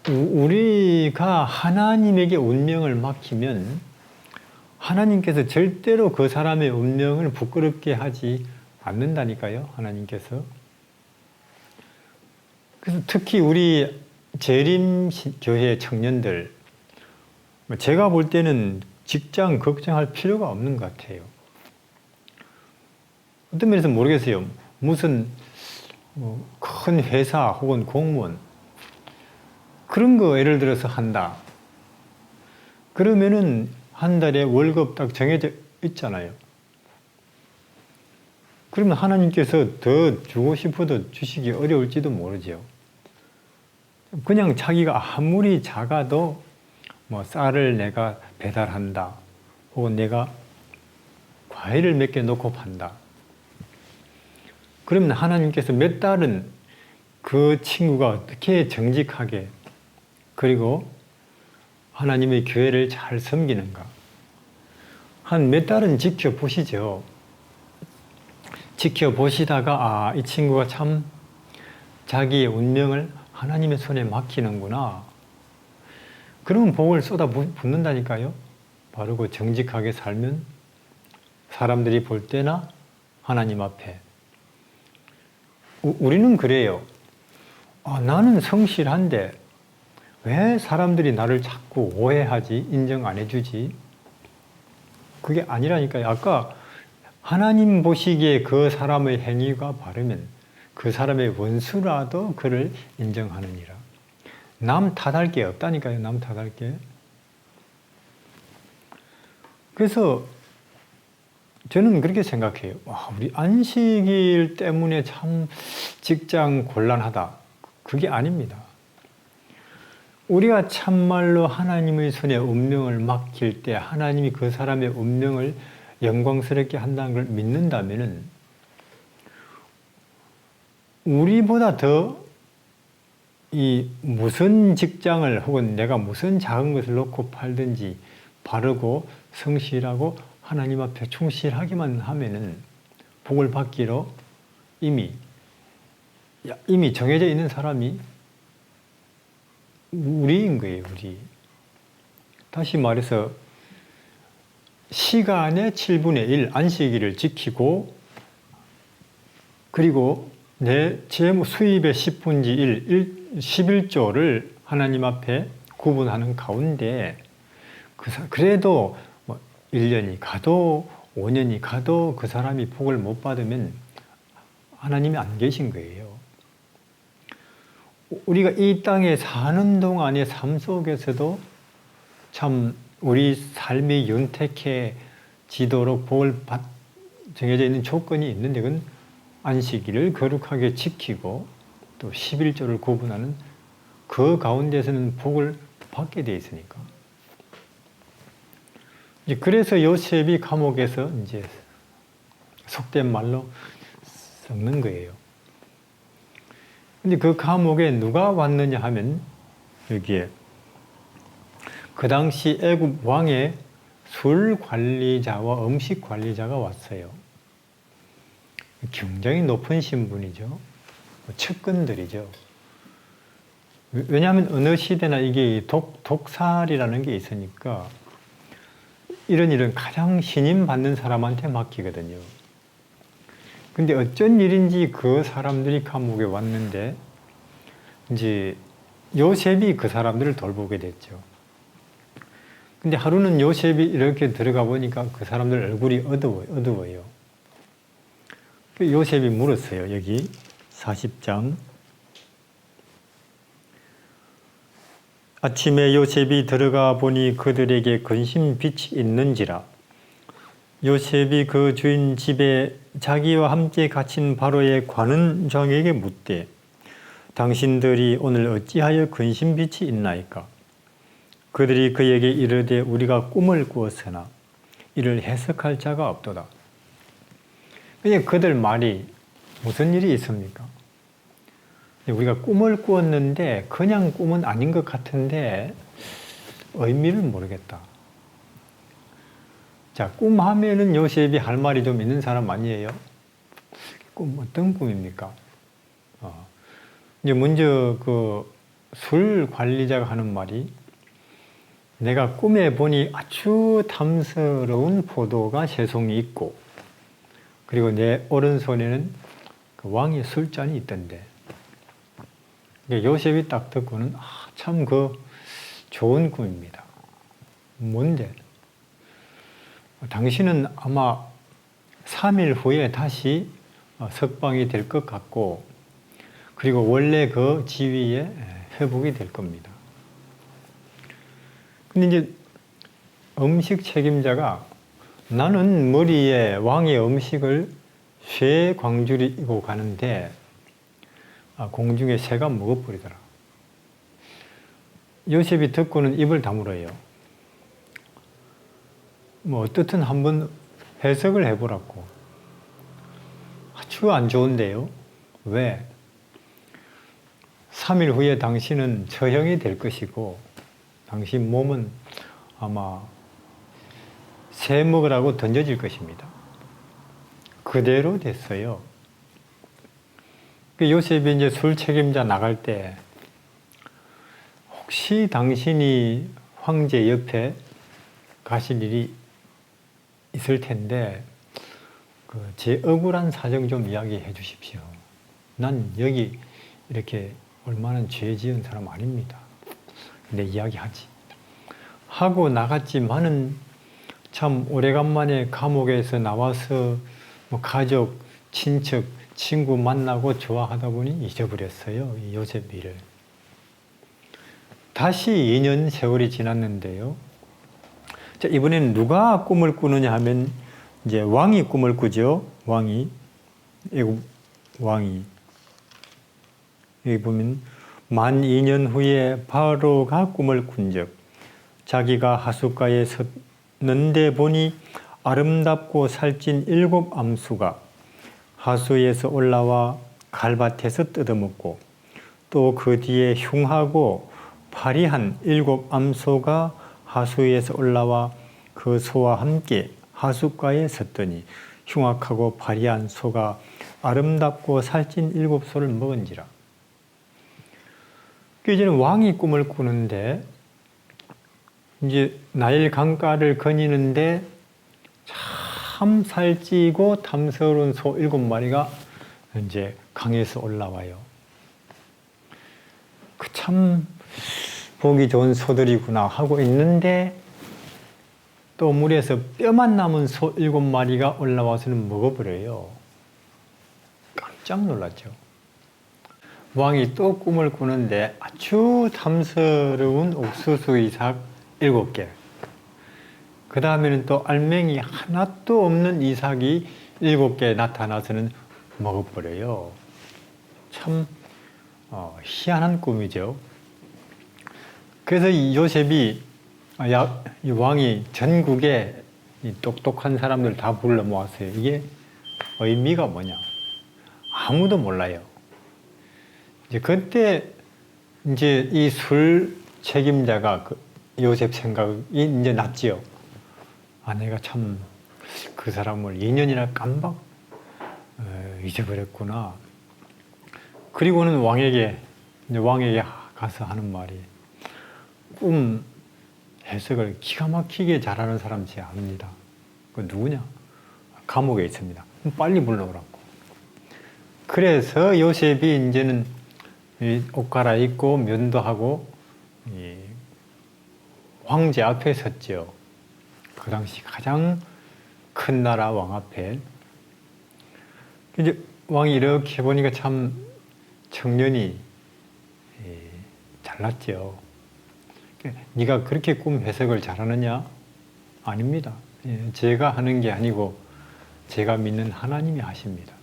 우리가 하나님에게 운명을 맡기면 하나님께서 절대로 그 사람의 운명을 부끄럽게 하지 않는다니까요. 하나님께서. 그래서 특히 우리 재림교회 청년들 제가 볼 때는 직장 걱정할 필요가 없는 것 같아요. 어떤 면에서 모르겠어요. 무슨 큰 회사 혹은 공무원 그런 거 예를 들어서 한다. 그러면은 한 달에 월급 딱 정해져 있잖아요. 그러면 하나님께서 더 주고 싶어도 주시기 어려울지도 모르죠. 그냥 자기가 아무리 작아도 뭐 쌀을 내가 배달한다. 혹은 내가 과일을 몇 개 놓고 판다. 그러면 하나님께서 몇 달은 그 친구가 어떻게 정직하게 그리고 하나님의 교회를 잘 섬기는가. 한 몇 달은 지켜보시죠. 지켜보시다가 이 친구가 참 자기의 운명을 하나님의 손에 맡기는구나. 그러면 복을 쏟아붓는다니까요. 바르고 정직하게 살면 사람들이 볼 때나 하나님 앞에. 우리는 그래요. 나는 성실한데 왜 사람들이 나를 자꾸 오해하지? 인정 안 해주지? 그게 아니라니까요. 아까 하나님 보시기에 그 사람의 행위가 바르면 그 사람의 원수라도 그를 인정하느니라. 남 탓할 게 없다니까요. 남 탓할 게. 그래서 저는 그렇게 생각해요. 우리 안식일 때문에 참 직장 곤란하다. 그게 아닙니다. 우리가 참말로 하나님의 손에 운명을 맡길 때 하나님이 그 사람의 운명을 영광스럽게 한다는 걸 믿는다면은 우리보다 더 이 무슨 직장을 혹은 내가 무슨 작은 것을 놓고 팔든지 바르고 성실하고 하나님 앞에 충실하기만 하면은 복을 받기로 이미 정해져 있는 사람이 우리인 거예요, 우리. 다시 말해서 시간의 7분의 1 안식일을 지키고 그리고 내 수입의 10분의 1, 11조를 하나님 앞에 구분하는 가운데 그래도 1년이 가도 5년이 가도 그 사람이 복을 못 받으면 하나님이 안 계신 거예요. 우리가 이 땅에 사는 동안의 삶 속에서도 참 우리 삶이 윤택해지도록 복을 정해져 있는 조건이 있는데 그건 안식일을 거룩하게 지키고 또 11조를 구분하는 그 가운데서는 복을 받게 돼 있으니까. 그래서 요셉이 감옥에서 이제 속된 말로 썩는 거예요. 근데 그 감옥에 누가 왔느냐 하면 여기에 그 당시 애굽 왕의 술 관리자와 음식 관리자가 왔어요. 굉장히 높은 신분이죠. 측근들이죠. 왜냐하면 어느 시대나 이게 독살이라는 게 있으니까 이런 일은 가장 신임받는 사람한테 맡기거든요. 근데 어쩐 일인지 그 사람들이 감옥에 왔는데 이제 요셉이 그 사람들을 돌보게 됐죠. 근데 하루는 요셉이 이렇게 들어가 보니까 그 사람들 얼굴이 어두워요. 요셉이 물었어요. 여기 40장. 아침에 요셉이 들어가 보니 그들에게 근심 빛이 있는지라. 요셉이 그 주인 집에 자기와 함께 갇힌 바로의 관원장에게 묻되 당신들이 오늘 어찌하여 근심 빛이 있나이까? 그들이 그에게 이르되 우리가 꿈을 꾸었으나 이를 해석할 자가 없도다. 그냥 그들 말이 무슨 일이 있습니까? 우리가 꿈을 꾸었는데 그냥 꿈은 아닌 것 같은데 의미를 모르겠다. 자, 꿈 하면은 요셉이 할 말이 좀 있는 사람 아니에요? 꿈 어떤 꿈입니까? 이제 먼저 그 술 관리자가 하는 말이 내가 꿈에 보니 아주 탐스러운 포도가 세송이 있고 그리고 내 오른손에는 그 왕의 술잔이 있던데 요셉이 딱 듣고는 참 그 좋은 꿈입니다. 뭔데? 당신은 아마 3일 후에 다시 석방이 될 것 같고, 그리고 원래 그 지위에 회복이 될 겁니다. 근데 이제 음식 책임자가 나는 머리에 왕의 음식을 쇠 광주리 이고 가는데 공중에 새가 먹어버리더라. 요셉이 듣고는 입을 다물어요. 뭐 어떻든 한번 해석을 해보라고. 아주 안 좋은데요. 왜? 3일 후에 당신은 처형이 될 것이고 당신 몸은 아마 새 먹으라고 던져질 것입니다. 그대로 됐어요. 요셉이 이제 술 책임자 나갈 때 혹시 당신이 황제 옆에 가실 일이 있을 텐데 제 억울한 사정 좀 이야기해 주십시오. 난 여기 이렇게 얼마나 죄 지은 사람 아닙니다. 근데 이야기하지. 하고 나갔지만은 참 오래간만에 감옥에서 나와서 뭐 가족, 친척, 친구 만나고 좋아하다 보니 잊어버렸어요. 이 요셉 일을. 다시 2년 세월이 지났는데요. 자, 이번에는 누가 꿈을 꾸느냐 하면 이제 왕이 꿈을 꾸죠. 왕이. 애국 왕이. 여기 보면 만 2년 후에 바로가 꿈을 꾼적 자기가 하숫가에 섰는데 보니 아름답고 살찐 7 암수가 하수에서 올라와 갈밭에서 뜯어먹고 또 그 뒤에 흉하고 파리한 7 암소가 하수에서 올라와 그 소와 함께 하숫가에 섰더니 흉악하고 파리한 소가 아름답고 살찐 7 소를 먹은지라. 이제는 왕이 꿈을 꾸는데 이제 나일 강가를 거니는데 참 살찌고 탐스러운 소 7마리가 이제 강에서 올라와요. 그 참 보기 좋은 소들이구나 하고 있는데 또 물에서 뼈만 남은 소 7마리가 올라와서는 먹어버려요. 깜짝 놀랐죠. 왕이 또 꿈을 꾸는데 아주 탐스러운 옥수수 이삭 7개. 그 다음에는 또 알맹이 하나도 없는 이삭이 7개 나타나서는 먹어버려요. 참 희한한 꿈이죠. 그래서 이 요셉이 이 왕이 전국에 이 똑똑한 사람들 다 불러 모았어요. 이게 의미가 뭐냐? 아무도 몰라요. 이제 그때 이제 이 술 책임자가 요셉 생각이 이제 났지요. 내가 참 그 사람을 2년이나 깜박 잊어버렸구나. 그리고는 왕에게 가서 하는 말이 꿈 해석을 기가 막히게 잘하는 사람 제 압니다. 그 누구냐? 감옥에 있습니다. 빨리 불러오라고. 그래서 요셉이 이제는 옷 갈아입고 면도하고 황제 앞에 섰죠. 그 당시 가장 큰 나라 왕 앞에. 이제 왕이 이렇게 보니까 참 청년이 잘났죠. 네가 그렇게 꿈 해석을 잘하느냐? 아닙니다. 제가 하는 게 아니고 제가 믿는 하나님이 하십니다.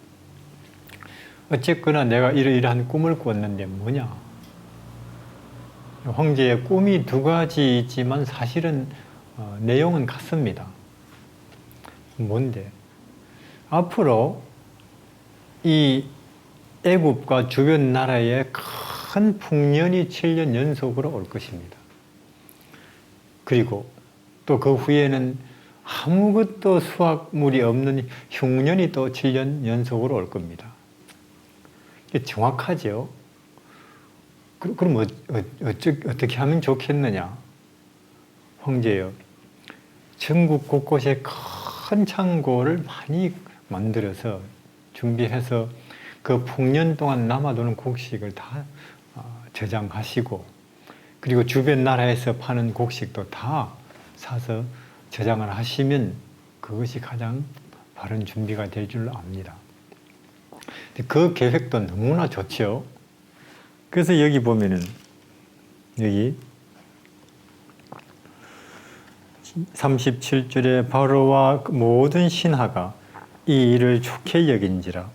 어쨌거나 내가 이러이러한 꿈을 꿨는데 뭐냐? 황제의 꿈이 2가지 있지만 사실은 내용은 같습니다. 뭔데? 앞으로 이 애굽과 주변 나라에 큰 풍년이 7년 연속으로 올 것입니다. 그리고 또 그 후에는 아무것도 수확물이 없는 흉년이 또 7년 연속으로 올 겁니다. 이게 정확하죠? 그럼 어떻게 하면 좋겠느냐? 황제여, 전국 곳곳에 큰 창고를 많이 만들어서 준비해서 그 풍년 동안 남아도는 곡식을 다 저장하시고, 그리고 주변 나라에서 파는 곡식도 다 사서 저장을 하시면 그것이 가장 바른 준비가 될 줄 압니다. 그 계획도 너무나 좋죠. 그래서 여기 보면은 여기 37절에 바로와 모든 신하가 이 일을 좋게 여긴지라.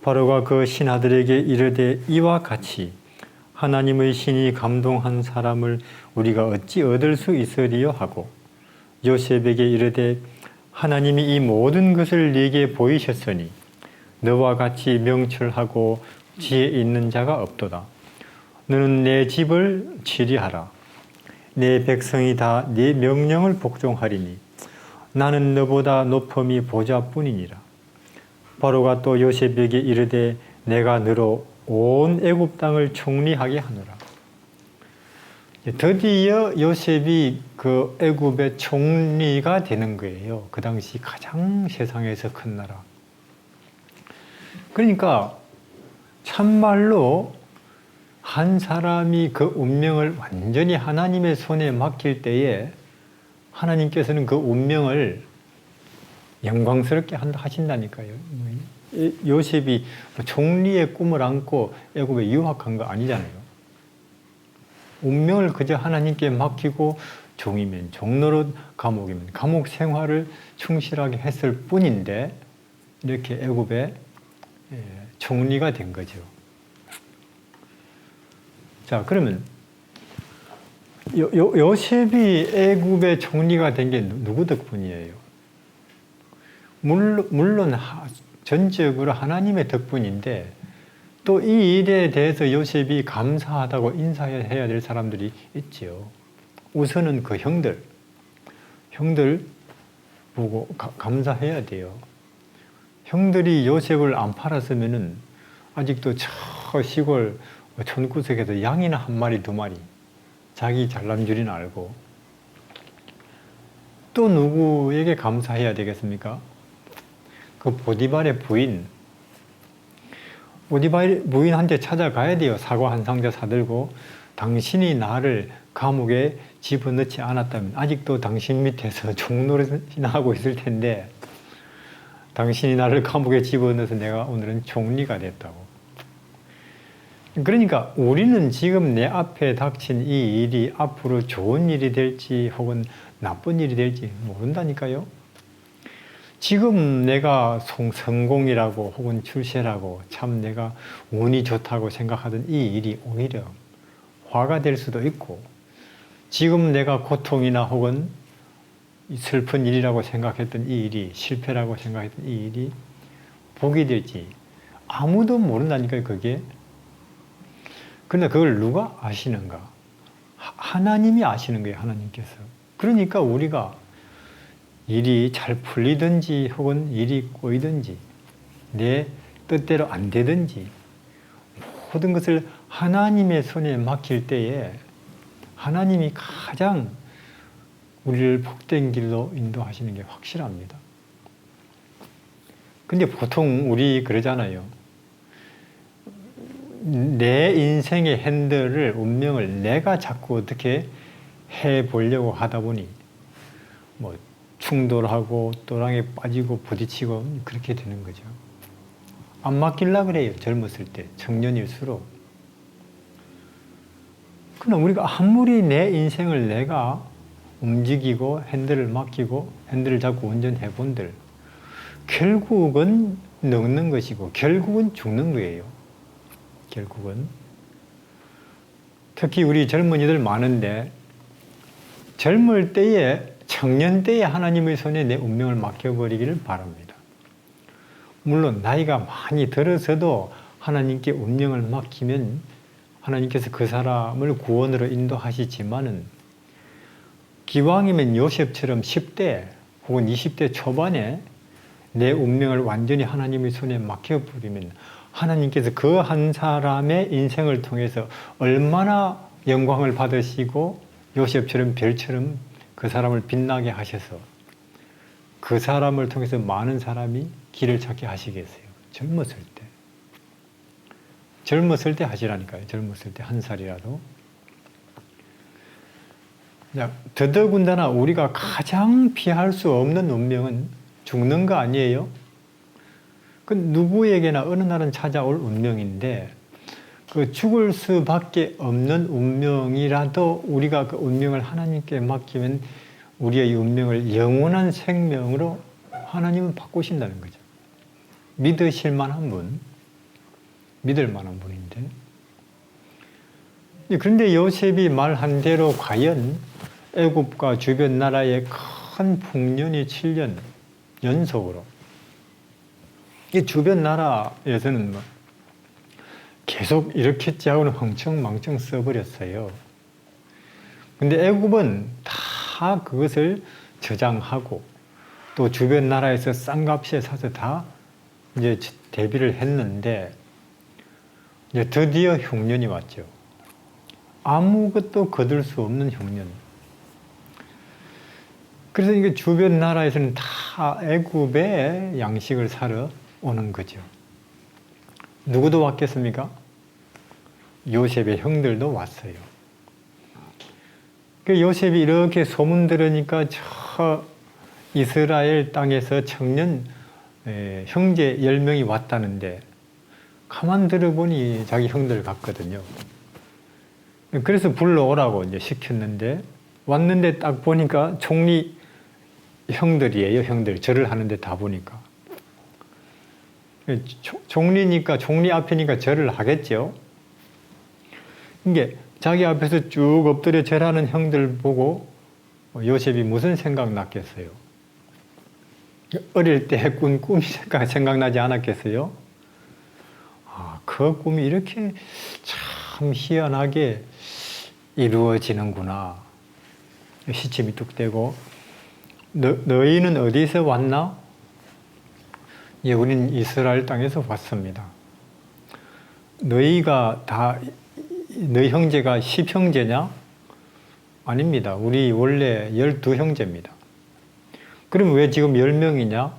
바로가 그 신하들에게 이르되 이와 같이 하나님의 신이 감동한 사람을 우리가 어찌 얻을 수 있으리요 하고 요셉에게 이르되 하나님이 이 모든 것을 네게 보이셨으니 너와 같이 명철하고 지혜 있는 자가 없도다. 너는 내 집을 치리하라. 내 백성이 다 네 명령을 복종하리니 나는 너보다 높음이 보좌뿐이니라. 바로가 또 요셉에게 이르되 내가 너로 온 애굽 땅을 총리하게 하노라. 드디어 요셉이 그 애굽의 총리가 되는 거예요. 그 당시 가장 세상에서 큰 나라. 그러니까 참말로 한 사람이 그 운명을 완전히 하나님의 손에 맡길 때에 하나님께서는 그 운명을 영광스럽게 하신다니까요. 요셉이 총리의 꿈을 안고 애굽에 유학한 거 아니잖아요. 운명을 그저 하나님께 맡기고 종이면 종노릇, 감옥이면 감옥 생활을 충실하게 했을 뿐인데 이렇게 애굽의 총리가 된 거죠. 자, 그러면 요셉이 애굽의 총리가 된 게 누구 덕분이에요? 물론 전적으로 하나님의 덕분인데 또 이 일에 대해서 요셉이 감사하다고 인사해야 될 사람들이 있지요. 우선은 그 형들 보고 감사해야 돼요. 형들이 요셉을 안 팔았으면은 아직도 저 시골 촌구석에서 양이나 한 마리 두 마리 자기 잘난 줄은 알고 또 누구에게 감사해야 되겠습니까? 그 보디발의 부인한테 찾아가야 돼요. 사과 한 상자 사들고 당신이 나를 감옥에 집어넣지 않았다면 아직도 당신 밑에서 종노릇이나 하고 있을 텐데 당신이 나를 감옥에 집어넣어서 내가 오늘은 총리가 됐다고. 그러니까 우리는 지금 내 앞에 닥친 이 일이 앞으로 좋은 일이 될지 혹은 나쁜 일이 될지 모른다니까요. 지금 내가 성공이라고 혹은 출세라고 참 내가 운이 좋다고 생각하던 이 일이 오히려 화가 될 수도 있고 지금 내가 고통이나 혹은 슬픈 일이라고 생각했던 이 일이 실패라고 생각했던 이 일이 복이 될지 아무도 모른다니까요. 그게. 그런데 그걸 누가 아시는가? 하나님이 아시는 거예요. 하나님께서. 그러니까 우리가 일이 잘 풀리든지 혹은 일이 꼬이든지 내 뜻대로 안 되든지 모든 것을 하나님의 손에 맡길 때에 하나님이 가장 우리를 복된 길로 인도하시는 게 확실합니다. 근데 보통 우리 그러잖아요. 내 인생의 핸들을, 운명을 내가 자꾸 어떻게 해보려고 하다 보니 뭐 충돌하고 또랑에 빠지고 부딪히고 그렇게 되는 거죠. 안 맡기려고 그래요. 젊었을 때, 청년일수록. 그러나 우리가 아무리 내 인생을 내가 움직이고 핸들을 맡기고 핸들을 잡고 운전해 본들 결국은 늙는 것이고 결국은 죽는 거예요. 결국은. 특히 우리 젊은이들 많은데 젊을 때에 청년 때에 하나님의 손에 내 운명을 맡겨버리기를 바랍니다. 물론 나이가 많이 들어서도 하나님께 운명을 맡기면 하나님께서 그 사람을 구원으로 인도하시지만은 기왕이면 요셉처럼 10대 혹은 20대 초반에 내 운명을 완전히 하나님의 손에 맡겨버리면 하나님께서 그 한 사람의 인생을 통해서 얼마나 영광을 받으시고 요셉처럼 별처럼 그 사람을 빛나게 하셔서 그 사람을 통해서 많은 사람이 길을 찾게 하시겠어요. 젊었을 때. 젊었을 때 하시라니까요. 젊었을 때 한 살이라도. 더더군다나 우리가 가장 피할 수 없는 운명은 죽는 거 아니에요? 그 누구에게나 어느 날은 찾아올 운명인데 그 죽을 수밖에 없는 운명이라도 우리가 그 운명을 하나님께 맡기면 우리의 운명을 영원한 생명으로 하나님은 바꾸신다는 거죠. 믿으실 만한 분, 믿을 만한 분인데. 그런데 요셉이 말한 대로 과연 애굽과 주변 나라의 큰 풍년이 7년 연속으로 이 주변 나라에서는 계속 이렇겠지 하고는 흥청망청 써버렸어요. 근데 애굽은 다 그것을 저장하고 또 주변 나라에서 싼 값에 사서 다 이제 대비를 했는데 이제 드디어 흉년이 왔죠. 아무것도 거둘 수 없는 흉년. 그래서 이게 주변 나라에서는 다 애굽의 양식을 사러 오는 거죠. 누구도 왔겠습니까? 요셉의 형들도 왔어요. 그 요셉이 이렇게 소문 들으니까 저 이스라엘 땅에서 청년 형제 10명이 왔다는데 가만 들어보니 자기 형들 같거든요. 그래서 불러오라고 이제 시켰는데 왔는데 딱 보니까 총리 형들이에요. 형들. 절을 하는데 다 보니까. 총리니까 총리 앞이니까 절을 하겠죠. 이게 자기 앞에서 쭉 엎드려 절하는 형들 보고 요셉이 무슨 생각 났겠어요? 어릴 때 꾼 꿈이 생각나지 않았겠어요? 아, 그 꿈이 이렇게 참 희한하게 이루어지는구나. 시침이 뚝 떼고 너희는 어디서 왔나? 예, 우린 이스라엘 땅에서 왔습니다. 너희가 다 너희 형제가 10형제냐? 아닙니다. 우리 원래 12형제입니다. 그럼 왜 지금 10명이냐?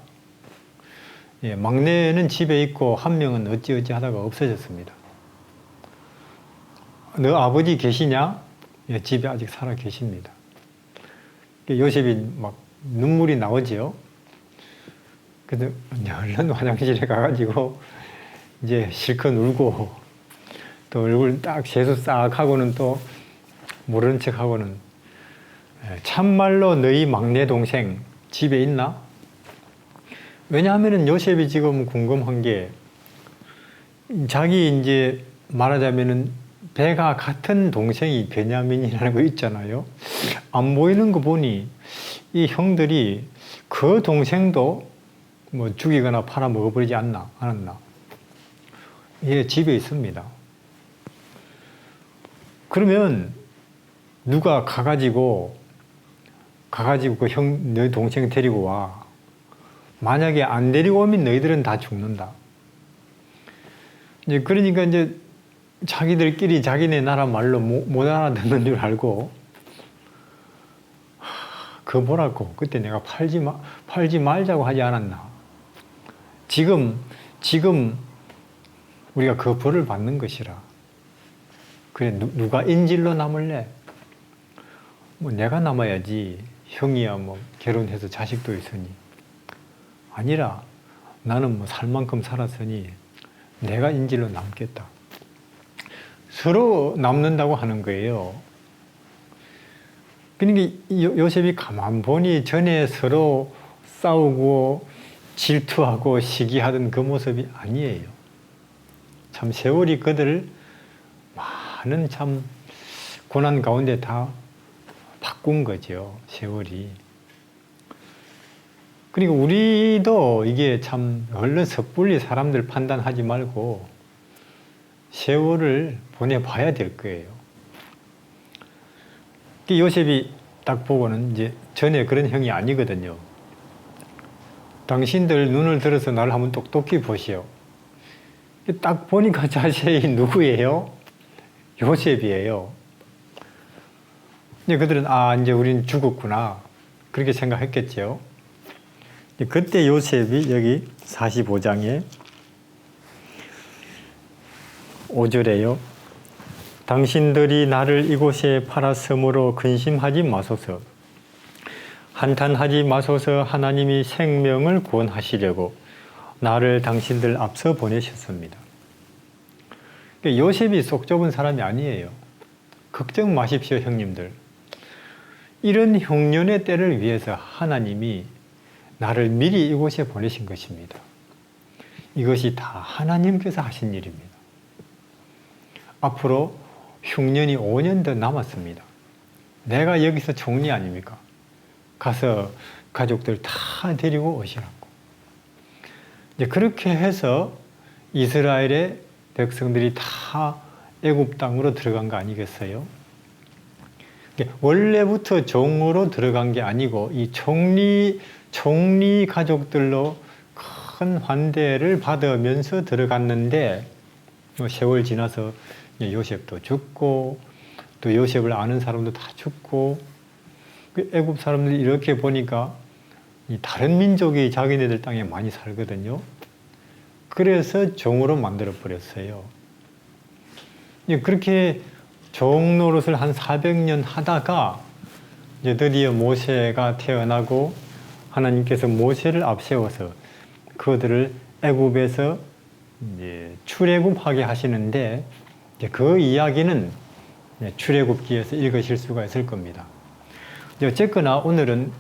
예, 막내는 집에 있고 한 명은 어찌어찌 하다가 없어졌습니다. 너 아버지 계시냐? 예, 집에 아직 살아 계십니다. 요셉이 막 눈물이 나오지요. 그래서 얼른 화장실에 가가지고 이제 실컷 울고 또 얼굴 딱 세수 싹 하고는 또 모르는 척 하고는 참말로 너희 막내 동생 집에 있나? 왜냐하면은 요셉이 지금 궁금한 게 자기 이제 말하자면은 배가 같은 동생이 베냐민이라는 거 있잖아요. 안 보이는 거 보니 이 형들이 그 동생도 뭐 죽이거나 팔아 먹어버리지 않았나? 예, 집에 있습니다. 그러면 누가 가가지고 그 너희 동생 데리고 와. 만약에 안 데리고 오면 너희들은 다 죽는다. 이제 그러니까 이제 자기들끼리 자기네 나라 말로 못 알아듣는 줄 알고 그거 뭐라고 그때 내가 팔지 말자고 하지 않았나. 지금 우리가 그 벌을 받는 것이라. 그래 누가 인질로 남을래? 뭐 내가 남아야지. 형이야 뭐 결혼해서 자식도 있으니. 아니라 나는 뭐 살 만큼 살았으니 내가 인질로 남겠다. 서로 남는다고 하는 거예요. 그러니까 요셉이 가만 보니 전에 서로 싸우고 질투하고 시기하던 그 모습이 아니에요. 참 세월이 그들을 많은 참 고난 가운데 다 바꾼 거죠. 세월이. 그러니까 우리도 이게 참 얼른 섣불리 사람들 판단하지 말고 세월을 보내봐야 될 거예요. 요셉이 딱 보고는 이제 전에 그런 형이 아니거든요. 당신들 눈을 들어서 나를 한번 똑똑히 보시오. 딱 보니까 자세히 누구예요? 요셉이에요. 그들은 이제 우린 죽었구나. 그렇게 생각했겠죠. 그때 요셉이 여기 45장에 5절에요. 당신들이 나를 이곳에 팔았으므로 근심하지 마소서. 한탄하지 마소서. 하나님이 생명을 구원하시려고 나를 당신들 앞서 보내셨습니다. 요셉이 속 좁은 사람이 아니에요. 걱정 마십시오, 형님들. 이런 흉년의 때를 위해서 하나님이 나를 미리 이곳에 보내신 것입니다. 이것이 다 하나님께서 하신 일입니다. 앞으로 흉년이 5년 더 남았습니다. 내가 여기서 총리 아닙니까? 가서 가족들 다 데리고 오시라고. 이제 그렇게 해서 이스라엘의 백성들이 다 애굽 땅으로 들어간 거 아니겠어요? 원래부터 종으로 들어간 게 아니고 이 총리 가족들로 큰 환대를 받으면서 들어갔는데 세월 지나서 요셉도 죽고 또 요셉을 아는 사람도 다 죽고 애굽 사람들이 이렇게 보니까 다른 민족이 자기네들 땅에 많이 살거든요. 그래서 종으로 만들어 버렸어요. 그렇게 종 노릇을 한 400년 하다가 이제 드디어 모세가 태어나고 하나님께서 모세를 앞세워서 그들을 애굽에서 이제 출애굽하게 하시는데 그 이야기는 출애굽기에서 읽으실 수가 있을 겁니다. 어쨌거나 오늘은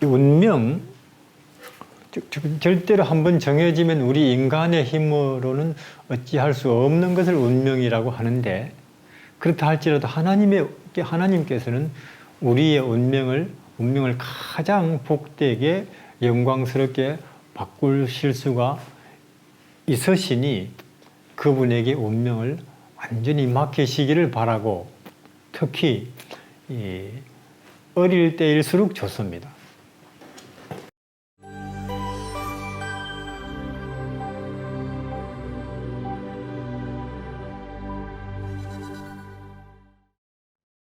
운명, 절대로 한번 정해지면 우리 인간의 힘으로는 어찌할 수 없는 것을 운명이라고 하는데, 그렇다 할지라도 하나님께서는 우리의 운명을 가장 복되게 영광스럽게 바꾸실 수가 있으시니 그분에게 운명을 완전히 맡기시기를 바라고, 특히 어릴 때일수록 좋습니다.